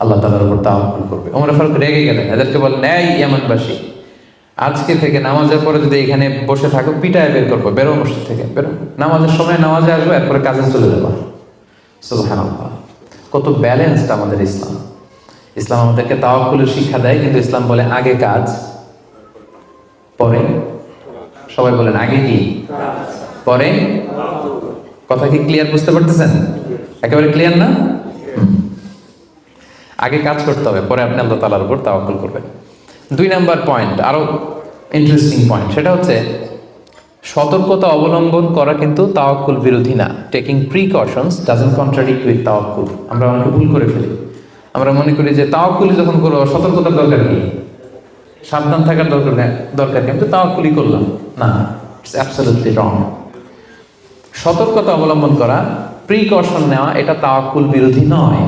আল্লাহ তাআলার উপর তাওয়াক্কুল করবে। ওমর ফারুক রেগে গেলেন, এদেরকে বললেন এই ইয়ামানবাসী, আজকে থেকে নামাজের পরে যদি এখানে বসে থাকো পিটায় বের করবো, বেরো মসজিদ থেকে, বেরো। নামাজের সময় নামাজে আসবে, এরপরে কাজে চলে যাবো। সুবহানাল্লাহ। কত ব্যালেন্সড আমাদের ইসলাম। ইসলাম আমাদেরকে তাওয়াক্কুলের শিক্ষা দেয়, কিন্তু ইসলাম বলে আগে কাজ পরে। সবাই বলেন আগে কি পরে? কথা কি ক্লিয়ার বুঝতে পারতেছেন? একেবারে ক্লিয়ার না? আগে কাজ করতে হবে, পরে আপনি আল্লাহ তাআলার উপর তাওয়াক্কুল করবেন। 2 নাম্বার পয়েন্ট, আরো ইন্টারেস্টিং পয়েন্ট, সেটা হচ্ছে সতর্কতা অবলম্বন করা কিন্তু তাওয়াক্কুল বিরোধী না। Taking precautions doesn't contradict with তাওয়াক্কুল। আমরা অনেকে ভুল করে ফেলি, আমরা মনে করি যে তাওয়াক্কুলই যখন করবো সতর্কতার দরকার কি, সাবধান থাকার দরকার কি, আমি তো তাওয়াক্কুলই করলাম। না, ইটস অ্যাবসলিউটলি রং। সতর্কতা অবলম্বন করা, প্রিকশন নেওয়া, এটা তাওয়াক্কুল বিরোধী নয়।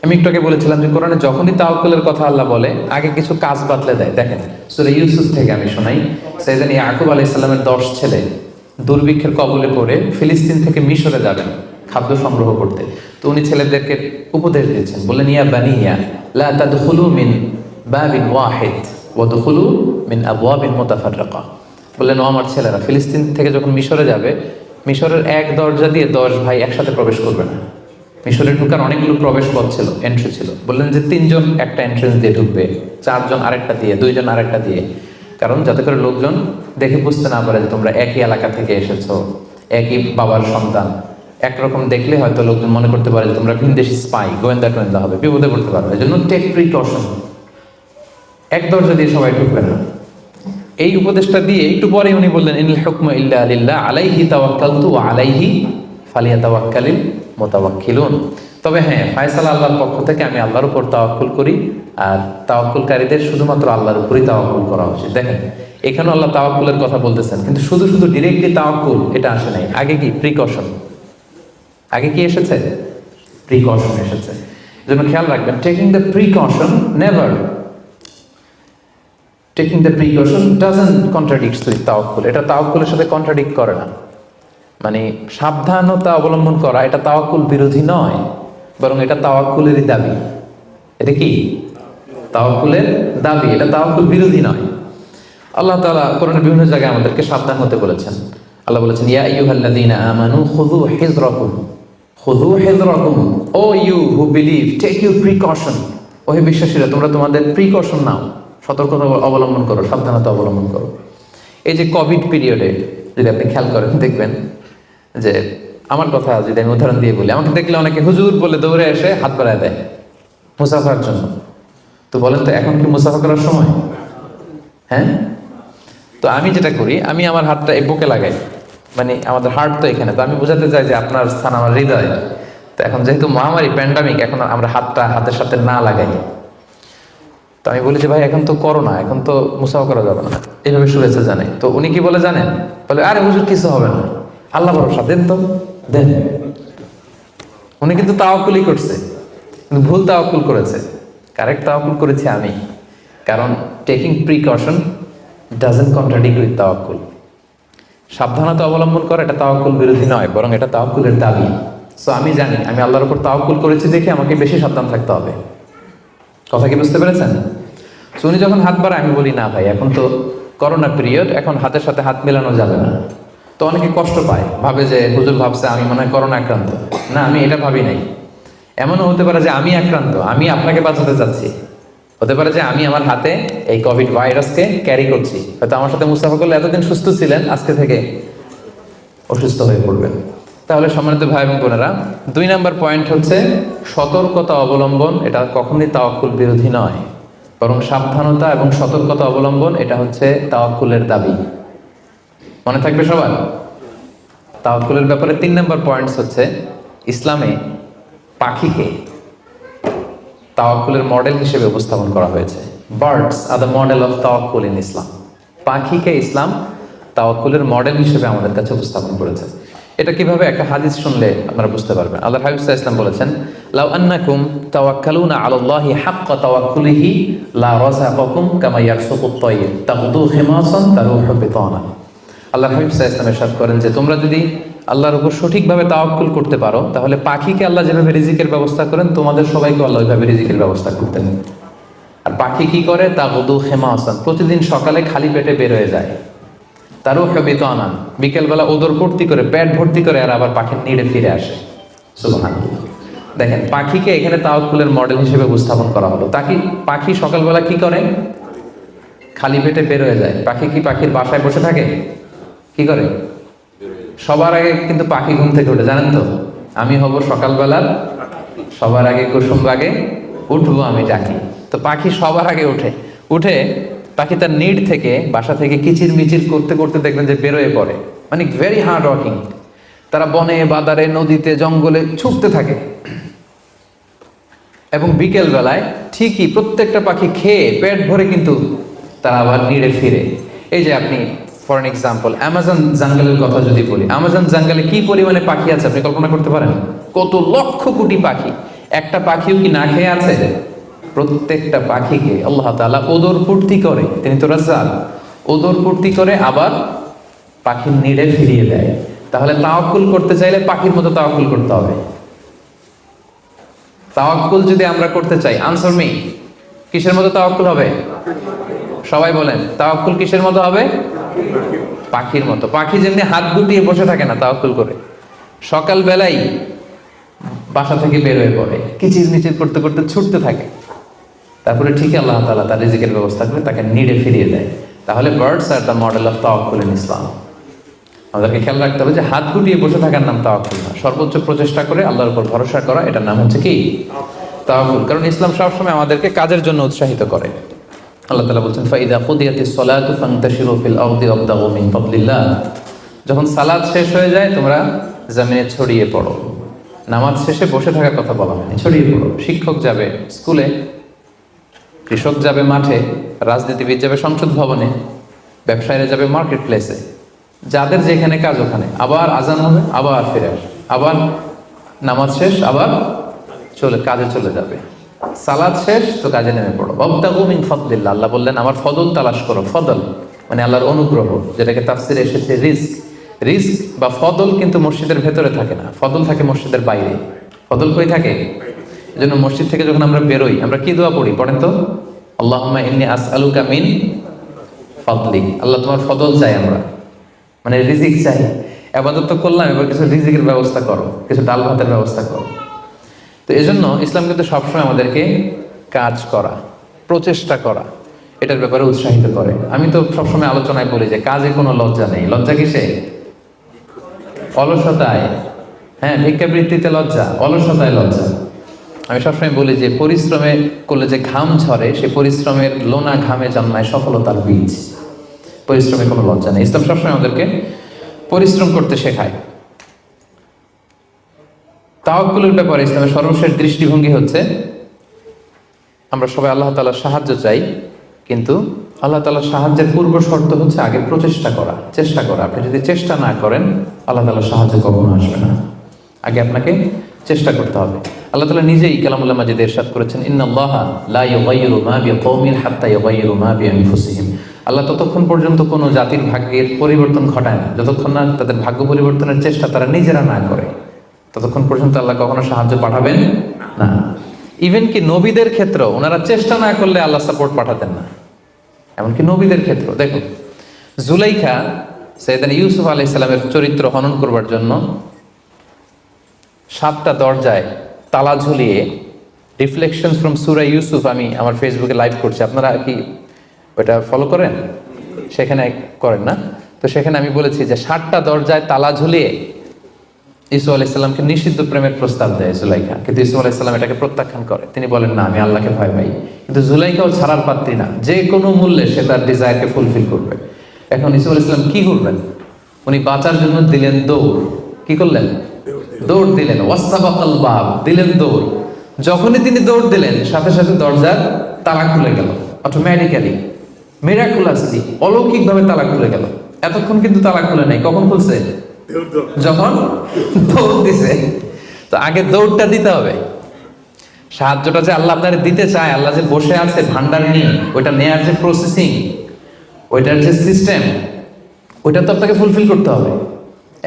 আমি একটু আগে বলেছিলাম যে কোরআনে যখনই তাওয়াক্কুলের কথা আল্লাহ বলে আগে কিছু কাজ বাতলে দেয়। দেখেন সূরা ইউসুফ থেকে আমি শোনাই, সাইয়েদনা ইয়াকুব আলাইহিস সালামের 10 ছেলে দুর্ভিক্ষের কবলে পড়ে ফিলিস্তিন থেকে মিশরে যাবেন খাদ্য সংগ্রহ করতে। তো উনি ছেলেদেরকে উপদেশ দিয়েছেন, বললেন ইয়া বানিয়া লা তাদখুলু মিন বাবিন ওয়াহিদ ওয়া দুখুলু মিন আবওয়াবিন মুতাফাররাকা। বললেন ও আমার ছেলেরা, ফিলিস্তিন থেকে যখন মিশরে যাবে, মিশরের এক দরজা দিয়ে 10 ভাই একসাথে প্রবেশ করবে না। মিশরে ঢুকার অনেকগুলো প্রবেশ পথ ছিল, এন্ট্রি ছিল। বললেন যে 3 জন একটা এন্ট্রেন্স দিয়ে ঢুকবে, 4 জন আরেকটা দিয়ে, 2 জন আরেকটা দিয়ে, কারণ যাতে করে লোকজন দেখে বুঝতে না পারে যে তোমরা একই এলাকা থেকে এসেছো, একই বাবার সন্তান। একরকম দেখলে হয়তো লোকজন মনে করতে পারে যে তোমরা ভিনদেশি স্পাই, গোয়েন্দা টোয়েন্দা হবে, বিপদে পড়তে পারবে। এই জন্য টেক প্রিকশন, এক দরজা দিয়ে সবাই ঢুকবে না। এই উপদেশটা দিয়ে একটু পরে উনি বললেন ইনিল হুকমু ইল্লা লিল্লাহ আলাইহি তাওয়াক্কালতু ওয়া আলাইহি ফালিয়াতাওয়াক্কালিল মুতাওয়াক্কিলুন। তবে হ্যাঁ, ফায়সালা আল্লাহর পক্ষ থেকে, আমি আল্লাহর উপর তাওয়াক্কুল করি, আর তাওয়াক্কুলকারীদের শুধুমাত্র আল্লাহর উপরই তাওয়াক্কুল করা উচিত। দেখেন এখানে আল্লাহ তাওয়াক্কুলের কথা বলতেছেন, কিন্তু শুধু শুধু ডিরেক্টলি তাওয়াক্কুল এটা আসে নাই। আগে কি প্রিকশন, আগে কি এসেছে? প্রিকশন এসেছে। যেন খেয়াল রাখবেন, taking the precaution never, taking the precaution doesn't contradict with তাওয়াক্কুল। এটা তাওয়াক্কুলের সাথে কন্ট্রাডিক্ট করে না। মানে সাবধানতা অবলম্বন করা এটা তাওয়াক্কুল বিরোধী নয়, বরং এটা তাওয়াক্কুলেরই দাবি। এটা কি তাওয়াক্কুলের দাবি, এটা তাওয়াক্কুল বিরোধী নয়। আল্লাহ তাআলা কোরআনের বিভিন্ন জায়গায় আমাদেরকে সাবধান হতে বলেছেন। আল্লাহ বলেছেন, ইয়া আইয়ুহাল্লাযীনা আমানু খুযু হিযরাকুম, খুযু হিযরাকুম, O you who believe take your precaution. ও হে বিশ্বাসীরা, তোমরা তোমাদের প্রিকশন নাও, সতর্কতা অবলম্বন করো, সাবধানতা অবলম্বন করো। এই যে কোভিড পিরিয়ডে যদি আপনি খেয়াল করেন, দেখবেন যে আমার কথা যদি আমি উদাহরণ দিয়ে বলি, আমাকে দেখলে অনেকে হুজুর বলে দৌড়ে এসে হাত বাড়ায় দেয় মুসাফার জন্য। তো বলেন তো এখন কি মুসাফা করার সময়? হ্যাঁ। তো আমি যেটা করি, আমি আমার হাতটা এই বুকে লাগাই, মানে আমাদের হার্ট তো এখানে, তো আমি বোঝাতে চাই যে আপনার স্থান আমার হৃদয়। তো এখন যেহেতু মহামারী প্যান্ডামিক, এখন আমরা হাতটা হাতের সাথে না লাগাই। তো আমি বলি যে ভাই এখন তো করোনা, এখন তো মুসাফা করা যাবে না, এইভাবে শুভেচ্ছা জানাই। তো উনি কি বলে জানেন? বলে আরে হুজুর কিছু হবে না, আল্লাহ ভরসা, দেন তো দেন। উনি কিন্তু তাওয়াক্কুলই করছে, কিন্তু ভুল তাওয়াক্কুল করেছে। কারেক্ট তাওয়াক্কুল করেছি আমি, কারণ taking precaution doesn't contradict with তাওয়াক্কুল। সাবধানতা অবলম্বন করা এটা তাওয়াক্কুল বিরোধী নয়, বরং এটা তাওয়াক্কুলের দাবি। সো আমি জানি আমি আল্লাহর উপর তাওয়াক্কুল করেছি দেখে আমাকে বেশি সাবধান থাকতে হবে। কথা কি বুঝতে পেরেছেন? সো উনি যখন হাত বাড়ায়, আমি বলি না ভাই এখন তো করোনা পিরিয়ড, এখন হাতের সাথে হাত মেলানো যাবে না। তো অনেকে কষ্ট পায়, ভাবে যে হুজুর ভাবছে আমি মনে হয় করোনা আক্রান্ত। না, আমি এটা ভাবি নাই। এমনও হতে পারে যে আমি আক্রান্ত, আমি আপনাকে বাঁচাতে চাচ্ছি। হতে পারে যে আমি আমার হাতে এই কোভিড ভাইরাসকে ক্যারি করছি, হয়তো আমার সাথে মুসাফা করলে এতদিন সুস্থ ছিলেন, আজকে থেকে অসুস্থ হয়ে পড়বেন। তাহলে সম্মানিত ভাই এবং বোনেরা, 2 নম্বর পয়েন্ট হচ্ছে সতর্কতা অবলম্বন। এটা কখনোই তাওয়াক্কুল বিরোধী নয়, বরং সাবধানতা এবং সতর্কতা অবলম্বন এটা হচ্ছে তাওয়াক্কুলের দাবি। মনে থাকবে সবার? তাওয়াক্কুলের ব্যাপারে 3 নম্বর পয়েন্টস হচ্ছে, ইসলামে পাখিকে তাওয়াক্কুলের মডেল হিসেবে উপস্থাপন করা হয়েছে। Birds are the model of তাওয়াক্কুল ইন ইসলাম। পাখিকে ইসলাম তাওয়াক্কুলের মডেল হিসেবে আমাদের কাছে উপস্থাপন করেছে। এটা কিভাবে? একটা হাদিস শুনলে আপনারা বুঝতে পারবেন। আল্লাহ হাবিব সাল্লাল্লাহু আলাইহি ওয়াসাল্লাম বলেছেন, লাউ আন্নাকুম তাওয়াক্কালুনা আলাল্লাহি হাক্কা তাওয়াক্কুলিহি লা রাযাকাকুম কামা ইয়ারসুকুত তায়র তাগদু খিমাসান তারুহু বিতানা। আল্লাহ হাবিব সাল্লাল্লাহু আলাইহি ওয়াসাল্লাম ইরশাদ করেন যে তোমরা যদি আল্লাহর উপর সঠিকভাবে তাওয়াক্কুল করতে পারো, তাহলে পাখিকে আল্লাহ যেভাবে রিজিকের ব্যবস্থা করেন, তোমাদের সবাইকে আল্লাহ ওইভাবে রিজিকের ব্যবস্থা করতেন। আর পাখি কি করে? তাগদু খিমাসান, প্রতিদিন সকালে খালি পেটে বের হয়ে যায়। তারুহু বিতানা, বিকেলবেলা ওদর ভর্তি করে, পেট ভর্তি করে, আর আবার পাখির নিড়ে ফিরে আসে। সুবহানাল্লাহ। দেখেন, পাখিকে এখানে তাওয়াক্কুলের মডেল হিসেবে উপস্থাপন করা হলো। পাখি সকালবেলা কি করে? খালি পেটে বের হয়ে যায়। পাখি কি পাখির বাসায় বসে থাকে? কি করে? সবার আগে কিন্তু পাখি ঘুম থেকে ওঠে, জানেন তো? আমি হব সকালবেলার সবার আগে কুসুম বাগে উঠবো আমি ডাকি। তো পাখি সবার আগে উঠে পাখি তার নিড থেকে, বাসা থেকে কিচির মিচির করতে করতে দেখবেন যে বেরোয় পড়ে। মানে ভেরি হার্ড ওয়ার্কিং। তারা বনে, বাদারে, নদীতে, জঙ্গলে ছুটতে থাকে। এবং বিকেল বেলায় ঠিকই প্রত্যেকটা পাখি খেয়ে পেট ভরে কিন্তু তারা আবার নিড়ে ফিরে। এই যে আপনি ফর এন এক্সাম্পল অ্যামাজন জঙ্গলের কথা যদি বলি, অ্যামাজন জঙ্গলে কি পরিমাণে পাখি আছে আপনি কল্পনা করতে পারেন? কত লক্ষ কোটি পাখি। একটা পাখিও কি না খেয়ে আছে? প্রত্যেকটা পাখিকে আল্লাহ তাআলা ওদর পূর্তি করে, তিনি তো রাজ্জাক, ওদর পূর্তি করে আবার পাখির নিড়ে ফিরিয়ে দেয়। তাহলে তাওয়াক্কুল করতে চাইলে পাখির মতো তাওয়াক্কুল করতে হবে। তাওয়াক্কুল যদি আমরা করতে চাই, আনসার মি, কিসের মতো তাওয়াক্কুল হবে? সবাই বলেন, তাওয়াক্কুল কিসের মতো হবে? পাখির মতো। পাখি যেমনি হাত গুটিয়ে বসে থাকে না তাওয়াক্কুল করে, সকাল বেলায় বাসা থেকে বের হয়ে পড়ে, কিচির মিচির করতে করতে ছুটতে থাকে, তারপরে ঠিকই আল্লাহ তাআলা তার রিজিকের ব্যবস্থা করে তাকে নিড়ে ফিরিয়ে দেয়। তাহলে birds are the model of তাওয়াক্কুল ইন ইসলাম। আমাদেরকে খেয়াল রাখতে হবে যে হাত গুটিয়ে বসে থাকার নাম তাওয়াক্কুল না, সর্বোচ্চ প্রচেষ্টা করে আল্লাহর উপর ভরসা করা, এটার নাম হচ্ছে কি? তাওয়াক্কুল। কারণ ইসলাম সবসময় আমাদেরকে কাজের জন্য উৎসাহিত করে। আল্লাহ তাআলা বলছেন, ফাইদা কুদিয়াতিস সালাতু ফান্তাশিরু ফিল আরদি ওয়াবতাগু মিন ফাদলিল্লাহ। যখন সালাত শেষ হয়ে যায় তোমরা জমিনে ছড়িয়ে পড়ো। নামাজ শেষে বসে থাকার কথা বলা হয়নি, ছড়িয়ে পড়ো। শিক্ষক যাবে স্কুলে, কৃষক যাবে মাঠে, রাজনীতিবিদ যাবে সংসদ ভবনে, ব্যবসায়ীরা যাবে মার্কেট প্লেসে, যাদের যেখানে কাজ ওখানে। আবার আজান হবে, আবার ফিরে আসবে, আবার নামাজ শেষ, আবার কাজে চলে যাবে। সালাত শেষ তো কাজে নেমে পড়ো। ওয়াবতাগু মিন ফাদলিল্লাহ, আল্লাহ বললেন আমার ফদল তালাশ করো। ফদল মানে আল্লাহর অনুগ্রহ, যেটাকে তাফসিরে এসেছে রিস্ক। রিস্ক বা ফদল কিন্তু মসজিদের ভেতরে থাকে না, ফদল থাকে মসজিদের বাইরে। ফদল কই থাকে? এই জন্য মসজিদ থেকে যখন আমরা বেরোই আমরা কি দোয়া পড়ি পড়েন তো? আল্লাহুম্মা ইন্নী আসআলুকা মিন ফাদলিক, আল্লাহ তোমার ফদল চাই আমরা, মানে রিজিক চাই। ইবাদত তো করলাম, এবার কিছু রিজিকের ব্যবস্থা করো, কিছু ডাল ভাতের ব্যবস্থা করো। তো এই জন্য ইসলাম কিন্তু সবসময় আমাদেরকে কাজ করা, প্রচেষ্টা করা, এটার ব্যাপারে উৎসাহিত করে। আমি তো সবসময় আলোচনায় বলি যে কাজে কোনো লজ্জা নেই। লজ্জা কিসে? অলসতায়। হ্যাঁ, ভিক্ষাবৃত্তিতে লজ্জা, অলসতায় লজ্জা। আমি সবসময় বলি যে পরিশ্রমে করলে যে ঘাম ঝরে, সে পরিশ্রমের লোনা ঘামে জন্মায় সফলতার বীজ। পরিশ্রমে কোনো লজ্জা নেই। ইসলাম সবসময় আমাদেরকে পরিশ্রম করতে শেখায়। তাওয়াক্কুলের ব্যাপারে ইসলামের সর্বশেষ দৃষ্টিভঙ্গি হচ্ছে আমরা সবাই আল্লাহ তাআলার সাহায্য চাই, কিন্তু আল্লাহ তাআলার সাহায্যের পূর্ব শর্ত হচ্ছে আগে প্রচেষ্টা করা, চেষ্টা করা। আপনি যদি চেষ্টা না করেন আল্লাহ তাআলার সাহায্য কখনো আসবে না। আগে আপনাকে চেষ্টা করতে হবে। আল্লাহ তাআলা নিজেই কালামুল্লাহ মাজিদে ইরশাদ করেছেন, ইন্নাল্লাহা লা ইউগাইয়িরু মা বিকওমিন হাত্তা ইউগাইয়িরু মা বিআনফুসিহিম। আল্লাহ ততক্ষণ পর্যন্ত কোনো জাতির ভাগ্যের পরিবর্তন ঘটায় না যতক্ষণ না তাদের ভাগ্য পরিবর্তনের চেষ্টা তারা নিজেরা না করে, ততক্ষণ পর্যন্ত আল্লাহ কখনো সাহায্য পাঠাবেন না। ইভেন কি নবীদের ক্ষেত্রেও ওনারা চেষ্টা না করলে আল্লাহ সাপোর্ট পাঠাতেন না। এমনকি নবীদের ক্ষেত্র দেখুন, জুলাইখা সাইয়েদনা ইউসুফ আলাইহিস সালামের চরিত্র হনন করবার জন্য 7টা দরজায় তালা ঝুলিয়ে, রিফ্লেকশনস ফ্রম সূরা ইউসুফ আমি আমার ফেসবুকে লাইভ করছি, আপনারা কি ওটা ফলো করেন? সেখানে করেন না? তো সেখানে আমি বলেছি যে 7টা দরজায় তালা ঝুলিয়ে ইসু আলাইহিস সালামকে নিষিদ্ধ প্রেমের প্রস্তাব দেয় জুলাইখা, কিন্তু ইসু আলাইহিস সালাম এটাকে প্রত্যাখ্যান করে। তিনি বলেন না, আমি আল্লাহকে ভয় পাই। কিন্তু জুলাইখাও ছাড়ার পাত্রী না, যে কোনো মূল্যে সে তার ডিজায়ারকে ফুলফিল করবে। এখন ইসু আলাইহিস সালাম কি করবেন? উনি বাঁচার জন্য দিলেন দৌড়। কি করলেন? দৌড় দিলেন। ওয়াস্তাবাকাল বাব, দিলেন দৌড়। যখনই তিনি দৌড় দিলেন সাথে সাথে দরজার তালা খুলে গেল, অটোমেটিক্যালি, মিরাকুলাসলি, অলৌকিকভাবে তালা খুলে গেল। এতক্ষণ কিন্তু তালা খুলে নাই। কখন খুলছে? যখন দৌড় দিছে। তো আগে দৌড়টা দিতে হবে। সাহায্যটা যে আল্লাহ আপনার দিতে চায়, আল্লাহ যে বসে আছে ভান্ডার নিয়ে, ওইটা নেয়ার যে প্রসেসিং, ওইটার যে সিস্টেম, ওইটা তো আপনাকে ফুলফিল করতে হবে।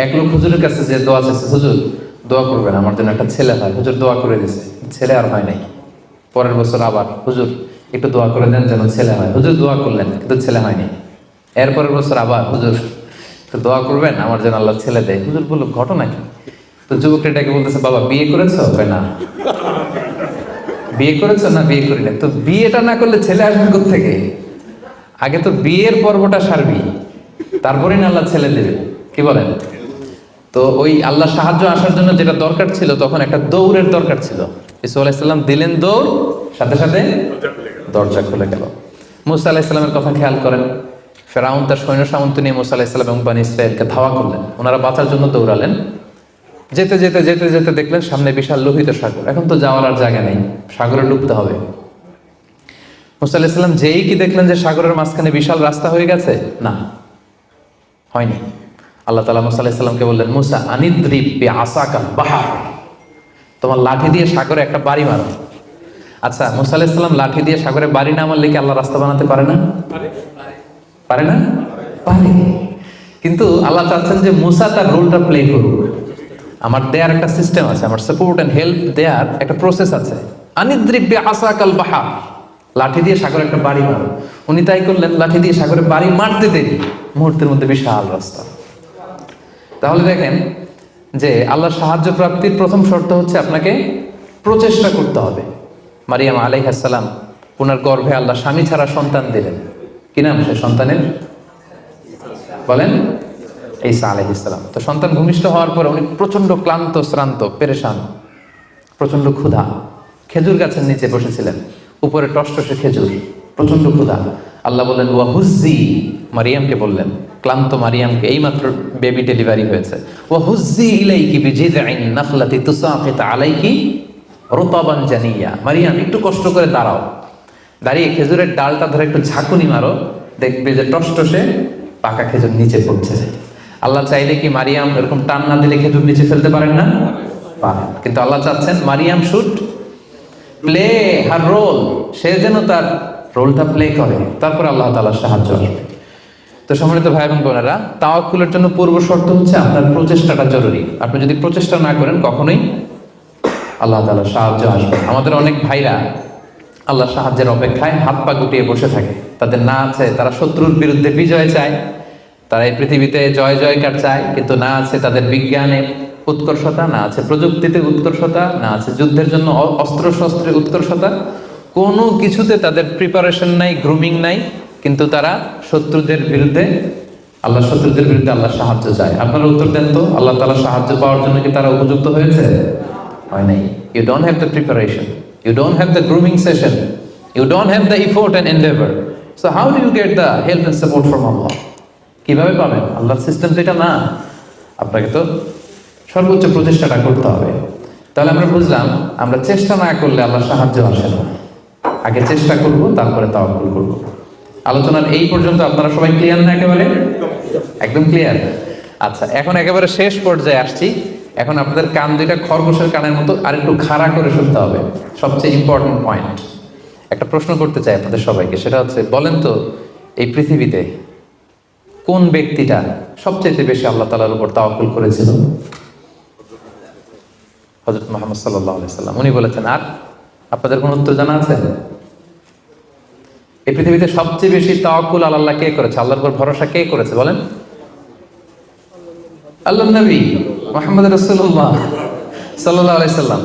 এক লোক হুজুরের কাছে যে দোয়া চাইছে, হুজুর দোয়া করবেন আমার জন্য একটা ছেলে হয়। হুজুর দোয়া করে দিছে, ছেলে আর হয় নাই। পরের বছর আবার, হুজুর একটু দোয়া করে দেন যেন ছেলে হয়। হুজুর দোয়া করলেন কিন্তু ছেলে হয়নি। এরপরের বছর আবার, হুজুর তো দোয়া করবেন আমার যেন আল্লাহ ছেলে দেয়। হুজুর বললো ঘটনা কি? তো যুবকটা এটাকে বলতেছে, বাবা বিয়ে করেছো? না। বিয়ে করেছো? না, বিয়ে করি না। তো বিয়েটা না করলে ছেলে আসবে কোত্থেকে? আগে তো বিয়ের পর্বটা সারবি, তারপরে না আল্লাহ ছেলে দেবে। কি বলেন? তো ওই আল্লাহ সাহায্য আসার জন্য যেটা দরকার ছিল, তখন একটা দৌড়ের দরকার ছিল। ঈসা আলাইহিস সালাম দিলেন দৌড়, সাথে সাথে দরজা খুলে গেল। মুসা আলাইহিস সালামের কথা খেয়াল করেন। ফেরাউন তার সৈন্য সামন্ত নিয়ে মুসা আলাইহিস সালাম এবং বনী ইসরাঈলকে ধাওয়া করলেন। ওনারা বাঁচার জন্য দৌড়ালেন। যেতে যেতে যেতে যেতে দেখলেন সামনে বিশাল লোহিত সাগর। এখন তো যাওয়ার আর জায়গা নেই, সাগরে ডুবতে হবে। মুসা আলাইহিস সালাম যেই কি দেখলেন যে সাগরের মাঝখানে বিশাল রাস্তা হয়ে গেছে, না, হয়নি। আল্লাহ তাআলা মুসা আলাইহিস সালামকে বললেন, মুসা আনিদ্রিব বিআসাকাল বাহর, তোমার লাঠি দিয়ে সাগরে একটা বাড়ি মারো। আচ্ছা, মুসা আলাইহিস সালাম লাঠি দিয়ে সাগরে বাড়ি না মারলে কি আল্লাহ রাস্তা বানাতে পারে না? পারে না? পারে। কিন্তু আল্লাহ চাচ্ছেন যে মুসা তার রোলটা প্লে করুক। আমার দেয়ার একটা সিস্টেম আছে, আমার সাপোর্ট এন্ড হেল্প দেয়ার একটা প্রসেস আছে। আনিদ্রিব বিআসাকাল বাহর, লাঠি দিয়ে সাগরে একটা বাড়ি মারো। উনি তাই করলেন, লাঠি দিয়ে সাগরে বাড়ি মারতে দেরি, মুহূর্তের মধ্যে বিশাল রাস্তা। তাহলে দেখেন যে আল্লাহর সাহায্য প্রাপ্তির প্রথম শর্ত হচ্ছে আপনাকে প্রচেষ্টা করতে হবে। মারিয়াম আলাইহিস সালাম, ওনার গর্ভে আল্লাহ স্বামী ছাড়া সন্তান দিলেন। কি নাম সে সন্তানের? বলেন, ঈসা আলাইহিস সালাম। তো সন্তান ভূমিষ্ঠ হওয়ার পর উনি প্রচন্ড ক্লান্ত, শ্রান্ত, পেরেশান, প্রচন্ড ক্ষুধা। খেজুর গাছের নিচে বসেছিলেন, উপরে টসটসে খেজুর, প্রচন্ড ক্ষুধা। আল্লাহ বললেন ওয়া হুজ্জি, মারিয়ামকে বললেন, ক্লান্ত মারিয়ামকে, এইমাত্র বেবি ডেলিভারি হয়েছে, ওয়া হুজ্জি ইলাইকি বিজিযআইন নাখলাতি তুসাকিত আলাইকি রুতাবান জানিয়া, মারিয়াম একটু কষ্ট করে দাঁড়াও, দাঁড়িয়ে খেজুরের ডালটা ধরে একটু ঝাঁকুনি মারো, দেখবে যে টসটসে পাকা খেজুর নিচে পড়ছে। আল্লাহ চাইলে কি মারিয়াম এরকম টান না দিলে খেজুর নিচে ফেলতে পারেন না? পারেন। কিন্তু আল্লাহ চাচ্ছেন Maryam should play her role, সে যেন তার রোলটা প্লে করে, তারপরে আল্লাহ তাআলার সাহায্য আসবে। তো সম্মানিত ভাই এবং বোনেরা, তাওয়াক্কুলের জন্য পূর্ব শর্ত হচ্ছে আপনার প্রচেষ্টাটা জরুরি। আপনি যদি প্রচেষ্টা না করেন কখনোই আল্লাহ তাআলার সাহায্য আসবে। আমাদের অনেক ভাইরা আল্লাহর সাহায্যের অপেক্ষায় হাত পা গুটিয়ে বসে থাকে। তাদের না আছে তারা শত্রুর বিরুদ্ধে বিজয় চায়, তারা এই পৃথিবীতে জয় জয়কার চায়, কিন্তু না আছে তাদের বিজ্ঞানে উৎকর্ষতা, না আছে প্রযুক্তিতে উৎকর্ষতা, না আছে যুদ্ধের জন্য অস্ত্র শস্ত্রের উৎকর্ষতা, কোনো কিছুতে তাদের প্রিপারেশন নাই, গ্রুমিং নাই, কিন্তু তারা শত্রুদের বিরুদ্ধে আল্লাহর সাহায্য চায়। আপনারা উত্তর দেন তো, আল্লাহ তাআলার সাহায্য পাওয়ার জন্য কি তারা উপযুক্ত হয়েছে? হয় নাই। You don't have the preparation, you don't have the grooming session, you don't have the effort and endeavor, so how do you get the help and support from Allah? কিভাবে পাবেন? আল্লাহর সিস্টেম তো এটা না, আপনাকে তো সর্বোচ্চ প্রচেষ্টাটা করতে হবে। তাহলে আমরা বুঝলাম, আমরা চেষ্টা না করলে আল্লাহর সাহায্য আসে না। আগে চেষ্টা করব, তারপরে তাওয়াক্কুল করব। আলোচনার এই পর্যন্ত আপনারা সবাই ক্লিয়ার না? একেবারে একদম ক্লিয়ার। আচ্ছা, এখন একেবারে শেষ পর্যায়ে আসছি। এখন আপনাদের কান দুইটা খরগোশের কানের মতো আর একটু খাড়া করে শুনতে হবে, সবচেয়ে ইম্পর্টেন্ট পয়েন্ট। একটা প্রশ্ন করতে চাই আপনাদের সবাইকে, সেটা হচ্ছে, বলেন তো এই পৃথিবীতে কোন ব্যক্তিটা সবচেয়ে বেশি আল্লাহ তাআলার উপর তাওয়াক্কুল করেছিল? হযরত মুহাম্মদ সাল্লাল্লাহু আলাইহি সাল্লাম। উনি বলেছেন। আর আপনাদের কোন উত্তর জানা আছে? এই পৃথিবীতে সবচেয়ে বেশি তাওয়াক্কুল আল্লাহ কে করেছে? আল্লাহর উপর ভরসা কে করেছে বলেন? আল্লাহর নবী মুহাম্মদ রাসূলুল্লাহ সাল্লাল্লাহু আলাইহি সাল্লাম।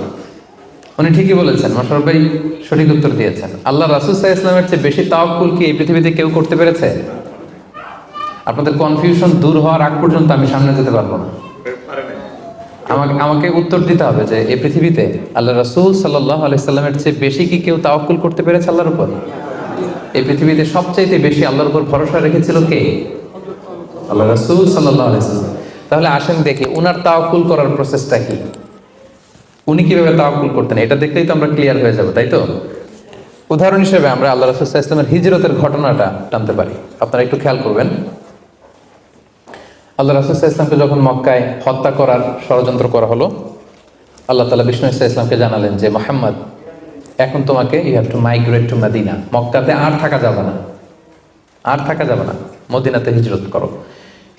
উনি ঠিকই বলেছেন, মাশরাফ ভাই সঠিক উত্তর দিয়েছেন। আল্লাহ রাসূল সাল্লাল্লাহু আলাইহি ওয়াসাল্লামের চেয়ে বেশি তাওয়াক্কুল কি এই পৃথিবীতে কেউ করতে পেরেছে? আপনাদের কনফিউশন দূর হওয়ার আগ পর্যন্ত আমি সামনে যেতে পারবো না। আমাকে উত্তর দিতে হবে যে এই পৃথিবীতে আল্লাহ রাসূল সাল্লাল্লাহু আলাইহি সাল্লামের চেয়ে বেশি কি কেউ তাওয়াক্কুল করতে পেরেছে আল্লাহর উপর? এই পৃথিবীতে সবচাইতে বেশি আল্লাহর উপর ভরসা রেখেছিল কে? আল্লাহ রাসূল সাল্লাল্লাহু আলাইহি সাল্লাম। তাহলে আসেন দেখি উনার তাওয়াক্কুল করার প্রসেসটা কি, উনি কিভাবে তাওয়াক্কুল করতেন, এটা দেখলেই তো আমরা ক্লিয়ার হয়ে যাব, তাই তো? উদাহরণ হিসেবে আমরা আল্লাহ রাসূল সাল্লাল্লাহু আলাইহি ওয়াসাল্লামের হিজরতের ঘটনাটা টানতে পারি। আপনারা একটু খেয়াল করবেন। আল্লাহ রাসূল সাল্লাল্লাহু আলাইহি ওয়াসাল্লামকে যখন মক্কায় হত্যা করার ষড়যন্ত্র করা হলো, আল্লাহ তাআলা বিষ্ণু সাল্লাল্লাহু আলাইহি ওয়াসাল্লামকে জানালেন যে মুহাম্মদ, এখন তোমাকে you have to migrate to Medina. মক্কাতে আর থাকা যাবে না, মদিনাতে হিজরত করো।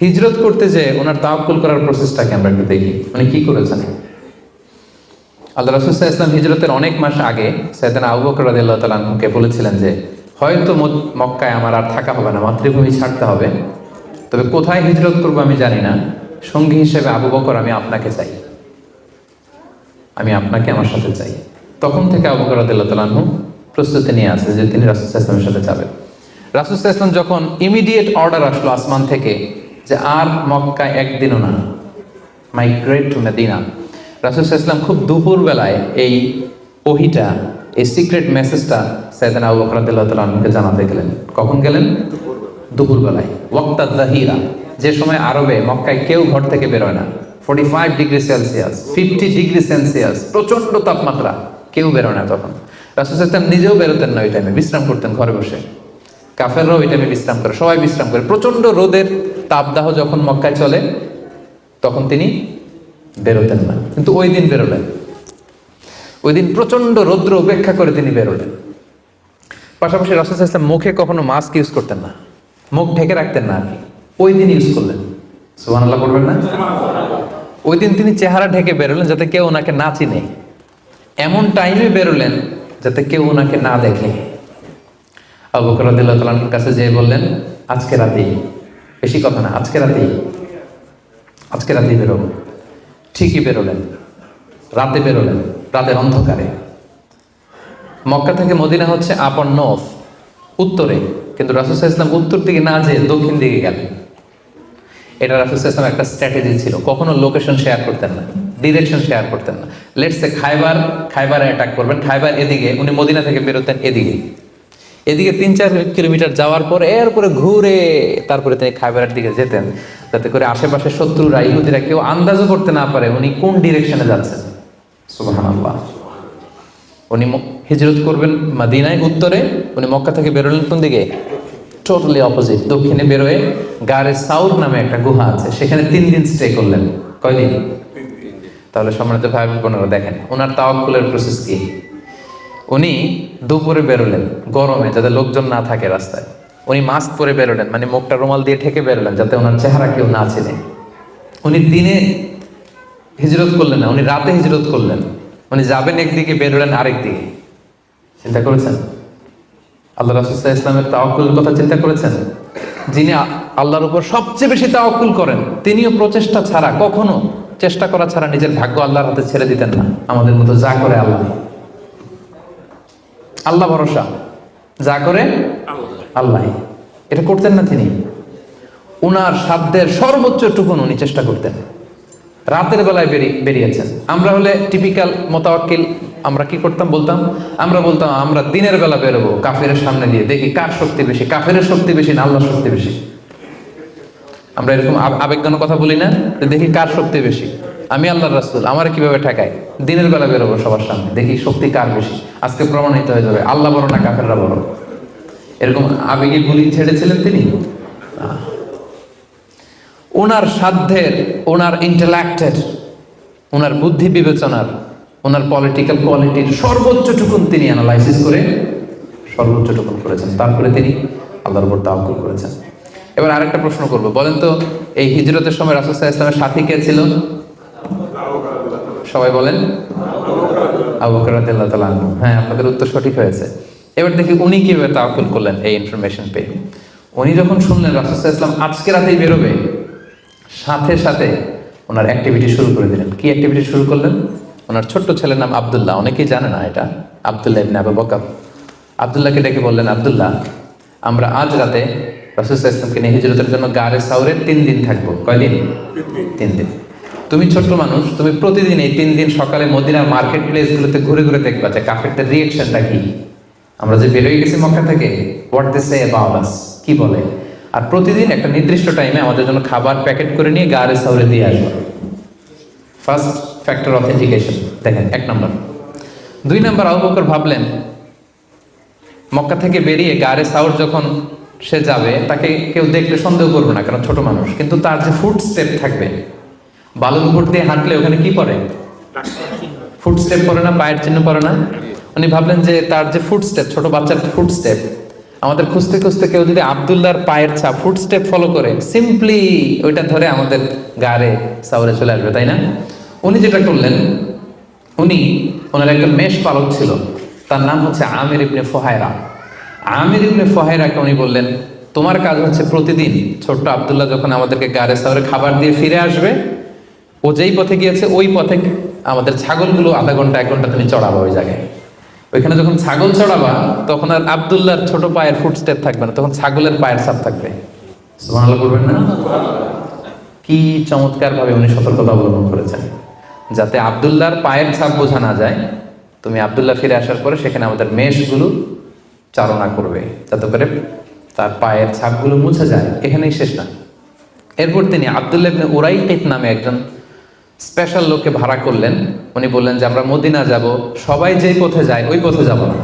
হিজরত করতে যে ওনার তাওয়াক্কুল করার প্রসেসটাকে আমরা একটু দেখি, উনি কি করেছেন। আল্লাহ রাসূল সাল্লাল্লাহু আলাইহি ওয়াসাল্লাম হিজরতের অনেক মাস আগে সাইয়েদনা আবু বকর রাদিয়াল্লাহু তাআলা আনহুকে বলেছিলেন যে হয়তো মক্কায় আমার আর থাকা হবে না, মাতৃভূমি ছাড়তে হবে, তবে কোথায় হিজরত করবো আমি জানি না, সঙ্গী হিসেবে আবু বকর আমি আপনাকে চাই, আমি আপনাকে আমার সাথে চাই। তখন থেকে আবু বকর রাদিয়াল্লাহু তাআলা আনহু প্রস্তুতি নিয়ে আছে যে তিনি রাসূল সাল্লাল্লাহু আলাইহি ওয়াসাল্লামের সাথে যাবেন। রাসূল সাল্লাল্লাহু আলাইহি ওয়াসাল্লাম যখন ইমিডিয়েট অর্ডার আসলো আসমান থেকে যে আর মক্কায় একদিনও না, মাইগ্রেট টু মদিনা, রাসূল সাল্লাল্লাহু আলাইহি ওয়াসাল্লাম খুব দুপুর বেলায় এই ওহীটা, এই সিক্রেট মেসেজটা সাইয়েদনা আবু বকর রাদিয়াল্লাহু তাআলা আনহুকে জানাতে গেলেন। কখন গেলেন? দুপুর বেলায়, ওয়াক্তা যাহিরা, যে সময় আরবে মক্কায় কেউ ঘর থেকে বেরোয় না। 45 ডিগ্রি সেলসিয়াস, 50 ডিগ্রি সেলসিয়াস, প্রচন্ড তাপমাত্রা, কেউ বেরোয় না তখন। রাসূল সাল্লাল্লাহু আলাইহি ওয়াসাল্লাম নিজেও বেরোতেন না ওই টাইমে, বিশ্রাম করতেন ঘরে বসে। কাফেররাও ওই টাইমে বিশ্রাম করে, সবাই বিশ্রাম করে। প্রচন্ড রোদের তাপদাহ যখন মক্কায় চলে তখন তিনি বেরোতেন না, কিন্তু ওই দিন বেরোলেন। ওই দিন প্রচন্ড রৌদ্র উপেক্ষা করে তিনি বেরোলেন। পাশাপাশি রাসূল সাল্লাল্লাহু আলাইহি ওয়াসাল্লাম মুখে কখনো মাস্ক ইউজ করতেন না, মুখ ঢেকে রাখতেন না, ওই দিন ইউজ করলেন। সুবহানাল্লাহ বলবেন না? ওই দিন তিনি চেহারা ঢেকে বেরোলেন যাতে কেউ ওনাকে না চিনে, এমন টাইমে বেরোলেন যাতে কেউ ওনাকে না দেখে। আবু বকর রাদিয়াল্লাহু তাআলার কাছে যেয়ে বললেন, আজকে রাতেই, বেশি কথা না, আজকে রাতেই বেরোবো। ঠিকই বেরোলেন, রাতে বেরোলেন, রাতের অন্ধকারে। মক্কা থেকে মদিনা হচ্ছে আপ অন নর্থ, উত্তরে, কিন্তু রাসূল সাল্লাল্লাহু আলাইহি ওয়াসাল্লাম উত্তর দিকে না যেয়ে দক্ষিণ দিকে গেলেন। এটা রাসূল সাল্লাল্লাহু আলাইহি ওয়াসাল্লাম একটা স্ট্র্যাটেজি ছিল, কখনো লোকেশন শেয়ার করতেন না, ডিরেকশন শেয়ার করতেন না। লেটস সে খাইবারে অ্যাটাক করবেন, খাইবার এদিকে, উনি মদিনা থেকে বেরোতেন এদিকে 3-4 কিলোমিটার যাওয়ার পর এরপরে ঘুরে তারপরে তিনি খাইবারের দিকে যেতেন, যাতে করে আশেপাশে শত্রুরা, ইহুদিরা কেউ আন্দাজও করতে না পারে উনি কোন ডিরেকশনে যাচ্ছেন। সুবহানাল্লাহ। উনি হিজরত করবেন মদিনায় উত্তরে, উনি মক্কা থেকে বেরোলেন কোন দিকে? টোটালি অপোজিট, দক্ষিণে বেরোয় গারে সাউর নামে একটা গুহা আছে, সেখানে 3 দিন স্টে করলেন। কয়দিন? তাহলে সম্মানিত ভাই বোনেরা দেখেন ওনার তাওয়াক্কুলের প্রসেস কি। উনি দুপুরে বেরোলেন গরমে, যাতে লোকজন না থাকে রাস্তায়। উনি মাস্ক পরে বেরোলেন, মানে মুখটা রুমাল দিয়ে ঢেকে বেরোলেন যাতে ওনার চেহারা কেউ না চেনে। উনি দিনে হিজরত করলেন না, উনি রাতে হিজরত করলেন। উনি যাবেন একদিকে, বেরোলেন আরেক দিকে। চিন্তা করেছেন আল্লাহ রাসূল সাল্লাল্লাহু আলাইহি ওয়াসাল্লামের তাওয়াক্কুলের কথা? চিন্তা করেছেন? যিনি আল্লাহর উপর সবচেয়ে বেশি তাওয়াক্কুল করেন, তিনিও প্রচেষ্টা ছাড়া, কখনো চেষ্টা করা ছাড়া নিজের ভাগ্য আল্লাহর হাতে ছেড়ে দিতেন না। আমাদের মতো যা করে আল্লাহ, আল্লাহ ভরসা, যা করে আল্লাহ, এটা করতেন না তিনি। উনার সাধ্যের সর্বোচ্চ টুকুন উনি চেষ্টা করতেন। রাতের বেলায় বেরিয়েছেন। আমরা হলে টিপিক্যাল মোতাওয়াক্কিল, আমরা কি করতাম? আমরা বলতাম আমরা দিনের বেলা বেরোবো কাফেরের সামনে দিয়ে, দেখি কার শক্তি বেশি, কাফেরের শক্তি বেশি না আল্লাহর শক্তি বেশি। আমরা এরকম আবেগঘন কথা বলি না, দেখি কার শক্তি বেশি, আমি আল্লাহর রাসূল, আমার কিভাবে ঠেকায়। দিনের বেলা বেরোবো সবার সামনে, দেখি শক্তি কার বেশি, আজকে প্রমাণিত হয়ে যাবে আল্লাহ বড় না কাফেররা বড়। এরকম আবেগে গুলি ছেড়েছিলেন তিনি। ওনার সাধ্যের, ওনার ইন্টেলেক্টের, ওনার বুদ্ধি বিবেচনার, ওনার পলিটিক্যাল কোয়ালিটির সর্বোচ্চ টুকুন তিনি অ্যানালাইসিস করে সর্বোচ্চ টুকুন করেছেন। তারপরে তিনি আল্লাহর উপর তাওয়াক্কুল করেছেন। এবার আরেকটা প্রশ্ন করব, বলেন তো এই হিজরতের সময় রাসূল সাল্লাল্লাহু আলাইহি ওয়াসাল্লামের সাথী কে ছিল? সবাই বলেন আবু বকর রাদিয়াল্লাহু তাআলা আনহু। হ্যাঁ, আপনাদের উত্তর সঠিক হয়েছে। এবার দেখি উনি কিভাবে তাওয়াক্কুল করলেন এই ইনফরমেশন পেয়ে। উনি যখন শুনলেন রাসূল সাল্লাল্লাহু আলাইহি ওয়াসাল্লাম আজকে রাতেই বেরোবে, সাথে সাথে ওনার অ্যাক্টিভিটি শুরু করে দিলেন। কি অ্যাক্টিভিটি শুরু করলেন? ওনার ছোট্ট ছেলের নাম আব্দুল্লাহ, অনেকেই জানে না এটা, আব্দুল্লাহ ইবনে আবু বকর। আব্দুল্লাহকে ডেকে বললেন, আব্দুল্লাহ, আমরা আজ রাতে রাসূল সাল্লাল্লাহু আলাইহি ওয়াসাল্লামকে নিয়ে হিজরতের জন্য গারে সাউরে 3 দিন থাকবো। কয়দিন? 3 দিন। তুমি ছোট্ট মানুষ, তুমি প্রতিদিন এই 3 দিন সকালে মদিনার মার্কেট প্লেসগুলোতে ঘুরে ঘুরে দেখবা যে কাফেরদের রিঅ্যাকশনটা কি। আমরা যে বেরোয় গেছি মক্কা থেকে, what they say about us, কি বলে। আর প্রতিদিন একটা নির্দিষ্ট টাইমে আমাদের জন্য খাবার প্যাকেট করে নিয়ে গারে সাউরে দিয়ে আসবো। ফার্স্ট ফ্যাক্টর অথেন্টিকেশন দেখেন, 1 নম্বর। 2 নম্বর, আবু বকর ভাবলেন মক্কা থেকে বেরিয়ে গারে সাউর যখন সে যাবে, তাকে কেউ দেখলে সন্দেহ করবে না, কারণ ছোট মানুষ। কিন্তু তার যে ফুট স্টেপ থাকবে, বালুর উপর দিয়ে হাঁটলে ওখানে কি পড়ে? ফুট স্টেপ পড়ে না, পায়ের চিহ্ন পড়ে না? উনি ভাবলেন যে তার যে ফুট স্টেপ, ছোট বাচ্চার ফুট স্টেপ, আমাদের খুঁজতে খুঁজতে কেউ যদি আব্দুল্লাহর পায়ের ছাপ, ফুট স্টেপ ফলো করে, সিম্পলি ওইটা ধরে আমাদের গারে সাউরে চলে আসবে, তাই না? উনি যেটা করলেন, ওনার একজন মেষ পালক ছিল, তার নাম হচ্ছে আমির ইবনে ফুহায়রা। আমির ইবনে ফুহায়রাকে উনি বললেন, তোমার কাজ হচ্ছে প্রতিদিন ছোট্ট আব্দুল্লাহ যখন আমাদেরকে গারে সাউরে খাবার দিয়ে ফিরে আসবে, ও যেই পথে গিয়েছে ওই পথে আমাদের ছাগলগুলো আধা ঘন্টা 1 ঘন্টা তুমি চড়াবা ওই জায়গায়। ওইখানে যখন ছাগল চড়াবা তখন আর আব্দুল্লাহর ছোট পায়ের ফুটস্টেপ থাকবে না, তখন ছাগলের পায়ের ছাপ থাকবে। সুবহানাল্লাহ বলবেন না? কি চমৎকার ভাবে উনি সতর্কতা অবলম্বন করেছেন, যাতে আব্দুল্লাহর পায়ের ছাপ বোঝা না যায়। তুমি আব্দুল্লাহ ফিরে আসার পরে সেখানে আমাদের মেষগুলো চারণা করবে, যাতে করে তার পায়ের ছাপগুলো মুছে যায়। এখানেই শেষ না। এরপর তিনি আব্দুল্লাহ ইবনে উরাইকিত নামে একজন স্পেশাল লোককে ভাড়া করলেন। উনি বললেন যে আমরা মদিনা যাব, সবাই যেই পথে যায় ওই পথে যাব না,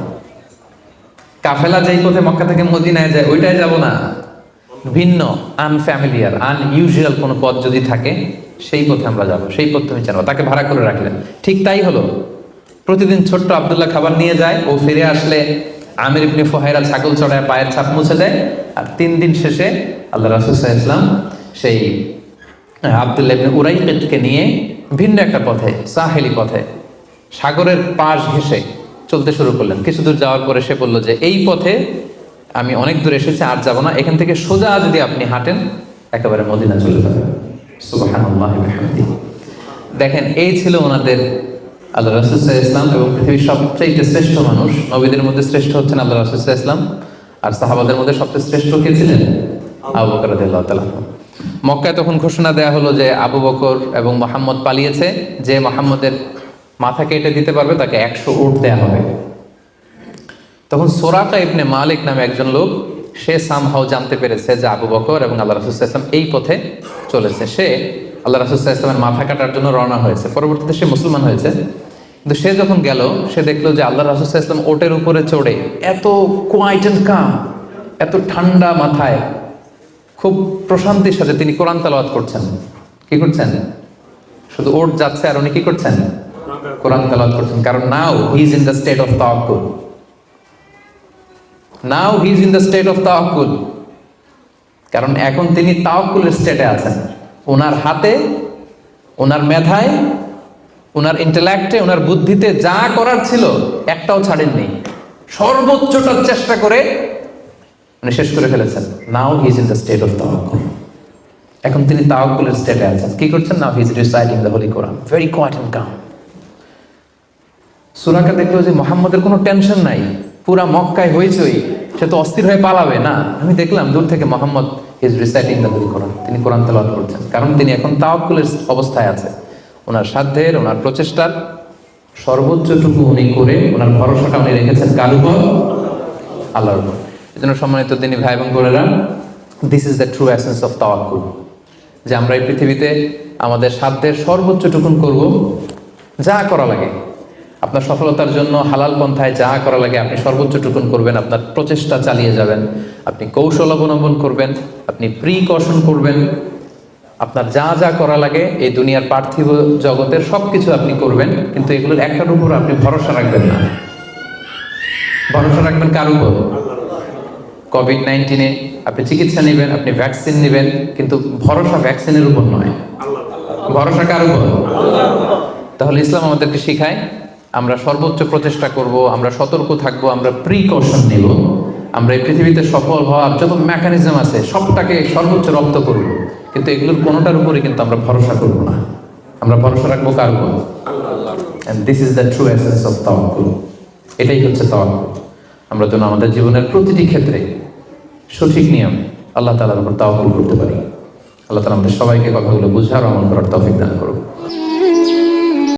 কাফেলা যেই পথে মক্কা থেকে মদিনায় যায় ওইটাই যাব না, ভিন্ন আনফ্যামিলিয়ার আনইউজুয়াল কোনো পথ যদি থাকে সেই পথে আমরা যাব, সেই পথ তুমি জানো। তাকে ভাড়া করে রাখলেন। ঠিক তাই হলো। প্রতিদিন ছোট্ট আব্দুল্লাহ খাবার নিয়ে যায়, ও ফিরে আসলে আমির ইবনে ফুহায়রা ছাগল চড়ায় পায়ের ছাপ মুছে দেয়। আর 3 দিন শেষে আল্লাহ রাসূল সাল্লাল্লাহু আলাইহি ওয়াসাল্লাম সেই আব্দুল্লাহ ইবনে উরাইকিতকে নিয়ে ভিন্ন একটা পথে, সাহেলি পথে, সাগরের পাশ ঘেঁষে চলতে শুরু করলেন। কিছু দূর যাওয়ার পরে সে বলল যে এই পথে আমি অনেক দূর এসেছি, আর যাব না, এখান থেকে সোজা যদি আপনি হাঁটেন একেবারে মদিনা চলে যাবেন। সুবহানাল্লাহি ওয়া বিহামদিহি। দেখেন, এই ছিল ওনাদের আল্লাহ রাসূল সাল্লাল্লাহু আলাইহি ওয়াসাল্লাম, এবং পৃথিবীর সবচেয়ে শ্রেষ্ঠ মানুষ, নবীদের মধ্যে শ্রেষ্ঠ হচ্ছেন আল্লাহ রাসূল সাল্লাল্লাহু আলাইহি ওয়াসাল্লাম, আর সাহাবাদের মধ্যে সবচেয়ে শ্রেষ্ঠ কে ছিলেন? আবু বকর রাদিয়াল্লাহু তাআলা। মক্কায় তখন ঘোষণা দেয়া হলো যে আবু বকর এবং মুহাম্মদ পালিয়েছে, যে মুহাম্মদের মাথা কেটে দিতে পারবে তাকে 100 উট দেয়া হবে। তখন সুরাকা ইবনে মালিক নামে একজন লোক, সে সামহাও জানতে পেরেছে যে আবু বকর এবং আল্লাহ রাসূল সাল্লাল্লাহু আলাইহি ওয়াসাল্লাম এই পথে চলেছে। সে আল্লাহ রাসূল সাল্লাল্লাহু আলাইহি ওয়াসাল্লামের মাথা কাটার জন্য রওনা হয়েছে। পরবর্তীতে সে মুসলমান হয়েছে। কিন্তু সে যখন গেল, সে দেখলো যে আল্লাহ রাসূল সাল্লাল্লাহু আলাইহি ওয়াসাল্লাম ওটের উপরে চড়ে এত কোয়াইট এন্ড কাম, এত ঠান্ডা মাথায়, খুব প্রশান্তির সাথে তিনি কোরআন তেলাওয়াত করছেন। কি করছেন? শুধু ওট যাচ্ছে আর উনি কি করছেন? কোরআন তেলাওয়াত করছেন, কারণ now he is in the state of তাওয়াক্কুল। Now he is in the state of তাওয়াক্কুল, কারণ এখন তিনি তাওয়াক্কুলের স্টেটে আছেন। ওনার হাতে, ওনার মেধায়, ওনার ইন্টেলেক্টে, ওনার বুদ্ধিতে যা করার ছিল একটাও ছাড়েননি, সর্বোচ্চটা চেষ্টা করে উনি শেষ করে ফেলেছেন। Now he is in the state of তাওয়াক্কুল, এখন তিনি তাওয়াক্কুলের স্টেটে আছেন। কি করছেন? Now he is reciting the holy Quran, very quiet and calm. সূরাকে দেখলো যে মুহাম্মদের কোনো টেনশন নাই, পুরা মক্কায় হইচই, সে তো অস্থির হয়ে পালাবে না। আমি দেখলাম দূর থেকে Muhammad is reciting the holy Quran, তিনি কোরআন তেলাওয়াত করছেন, কারণ তিনি এখন তাওয়াক্কুলের অবস্থায় আছে। ওনার সাধ্যের, ওনার প্রচেষ্টার সর্বোচ্চটুকু উনি করে ওনার ভরসাটা উনি রেখেছেন কার উপর? আল্লাহর উপর। এই জন্য সম্মানিত তিনি ভাই এবং বোনেরা, this is the true essence of তাওয়াক্কুল, যে আমরা এই পৃথিবীতে আমাদের সাধ্যের সর্বোচ্চটুকুন করব, যা করা লাগে আপনার সফলতার জন্য হালাল পন্থায় যা করা লাগে আপনি সর্বোচ্চটুকুন করবেন, আপনার প্রচেষ্টা চালিয়ে যাবেন, আপনি কৌশল অবলম্বন করবেন, আপনি প্রিকশন করবেন, আপনার যা যা করা লাগে এই দুনিয়ার পার্থিব জগতের সব কিছু আপনি করবেন, কিন্তু এগুলোর একটার উপর আপনি ভরসা রাখবেন না। ভরসা রাখবেন কার উপর? কোভিড-19 আপনি চিকিৎসা নেবেন, আপনি ভ্যাকসিন নেবেন, কিন্তু ভরসা ভ্যাকসিনের উপর নয়, ভরসা কার উপর? তাহলে ইসলাম আমাদেরকে শেখায় আমরা সর্বোচ্চ প্রচেষ্টা করব, আমরা সতর্ক থাকব, আমরা প্রিকশন নেব, আমরা এই পৃথিবীতে সফল হওয়ার যত মেকানিজম আছে সবটাকে সর্বোচ্চ রপ্ত করব, কিন্তু এগুলোর কোনোটার উপরে কিন্তু আমরা ভরসা করব না। আমরা ভরসা রাখবো কার উপর? And this is the true essence of তাওয়াক্কুল। এটাই হচ্ছে তাওয়াক্কুল। আমরা যেন আমাদের জীবনের প্রতিটি ক্ষেত্রে সঠিক নিয়মে আল্লাহ তাআলার উপর তাওয়াক্কুল করতে পারি। আল্লাহ তাআলা আমাদের সবাইকে কথাগুলো বুঝার ও আমল করার তৌফিক দান করুন।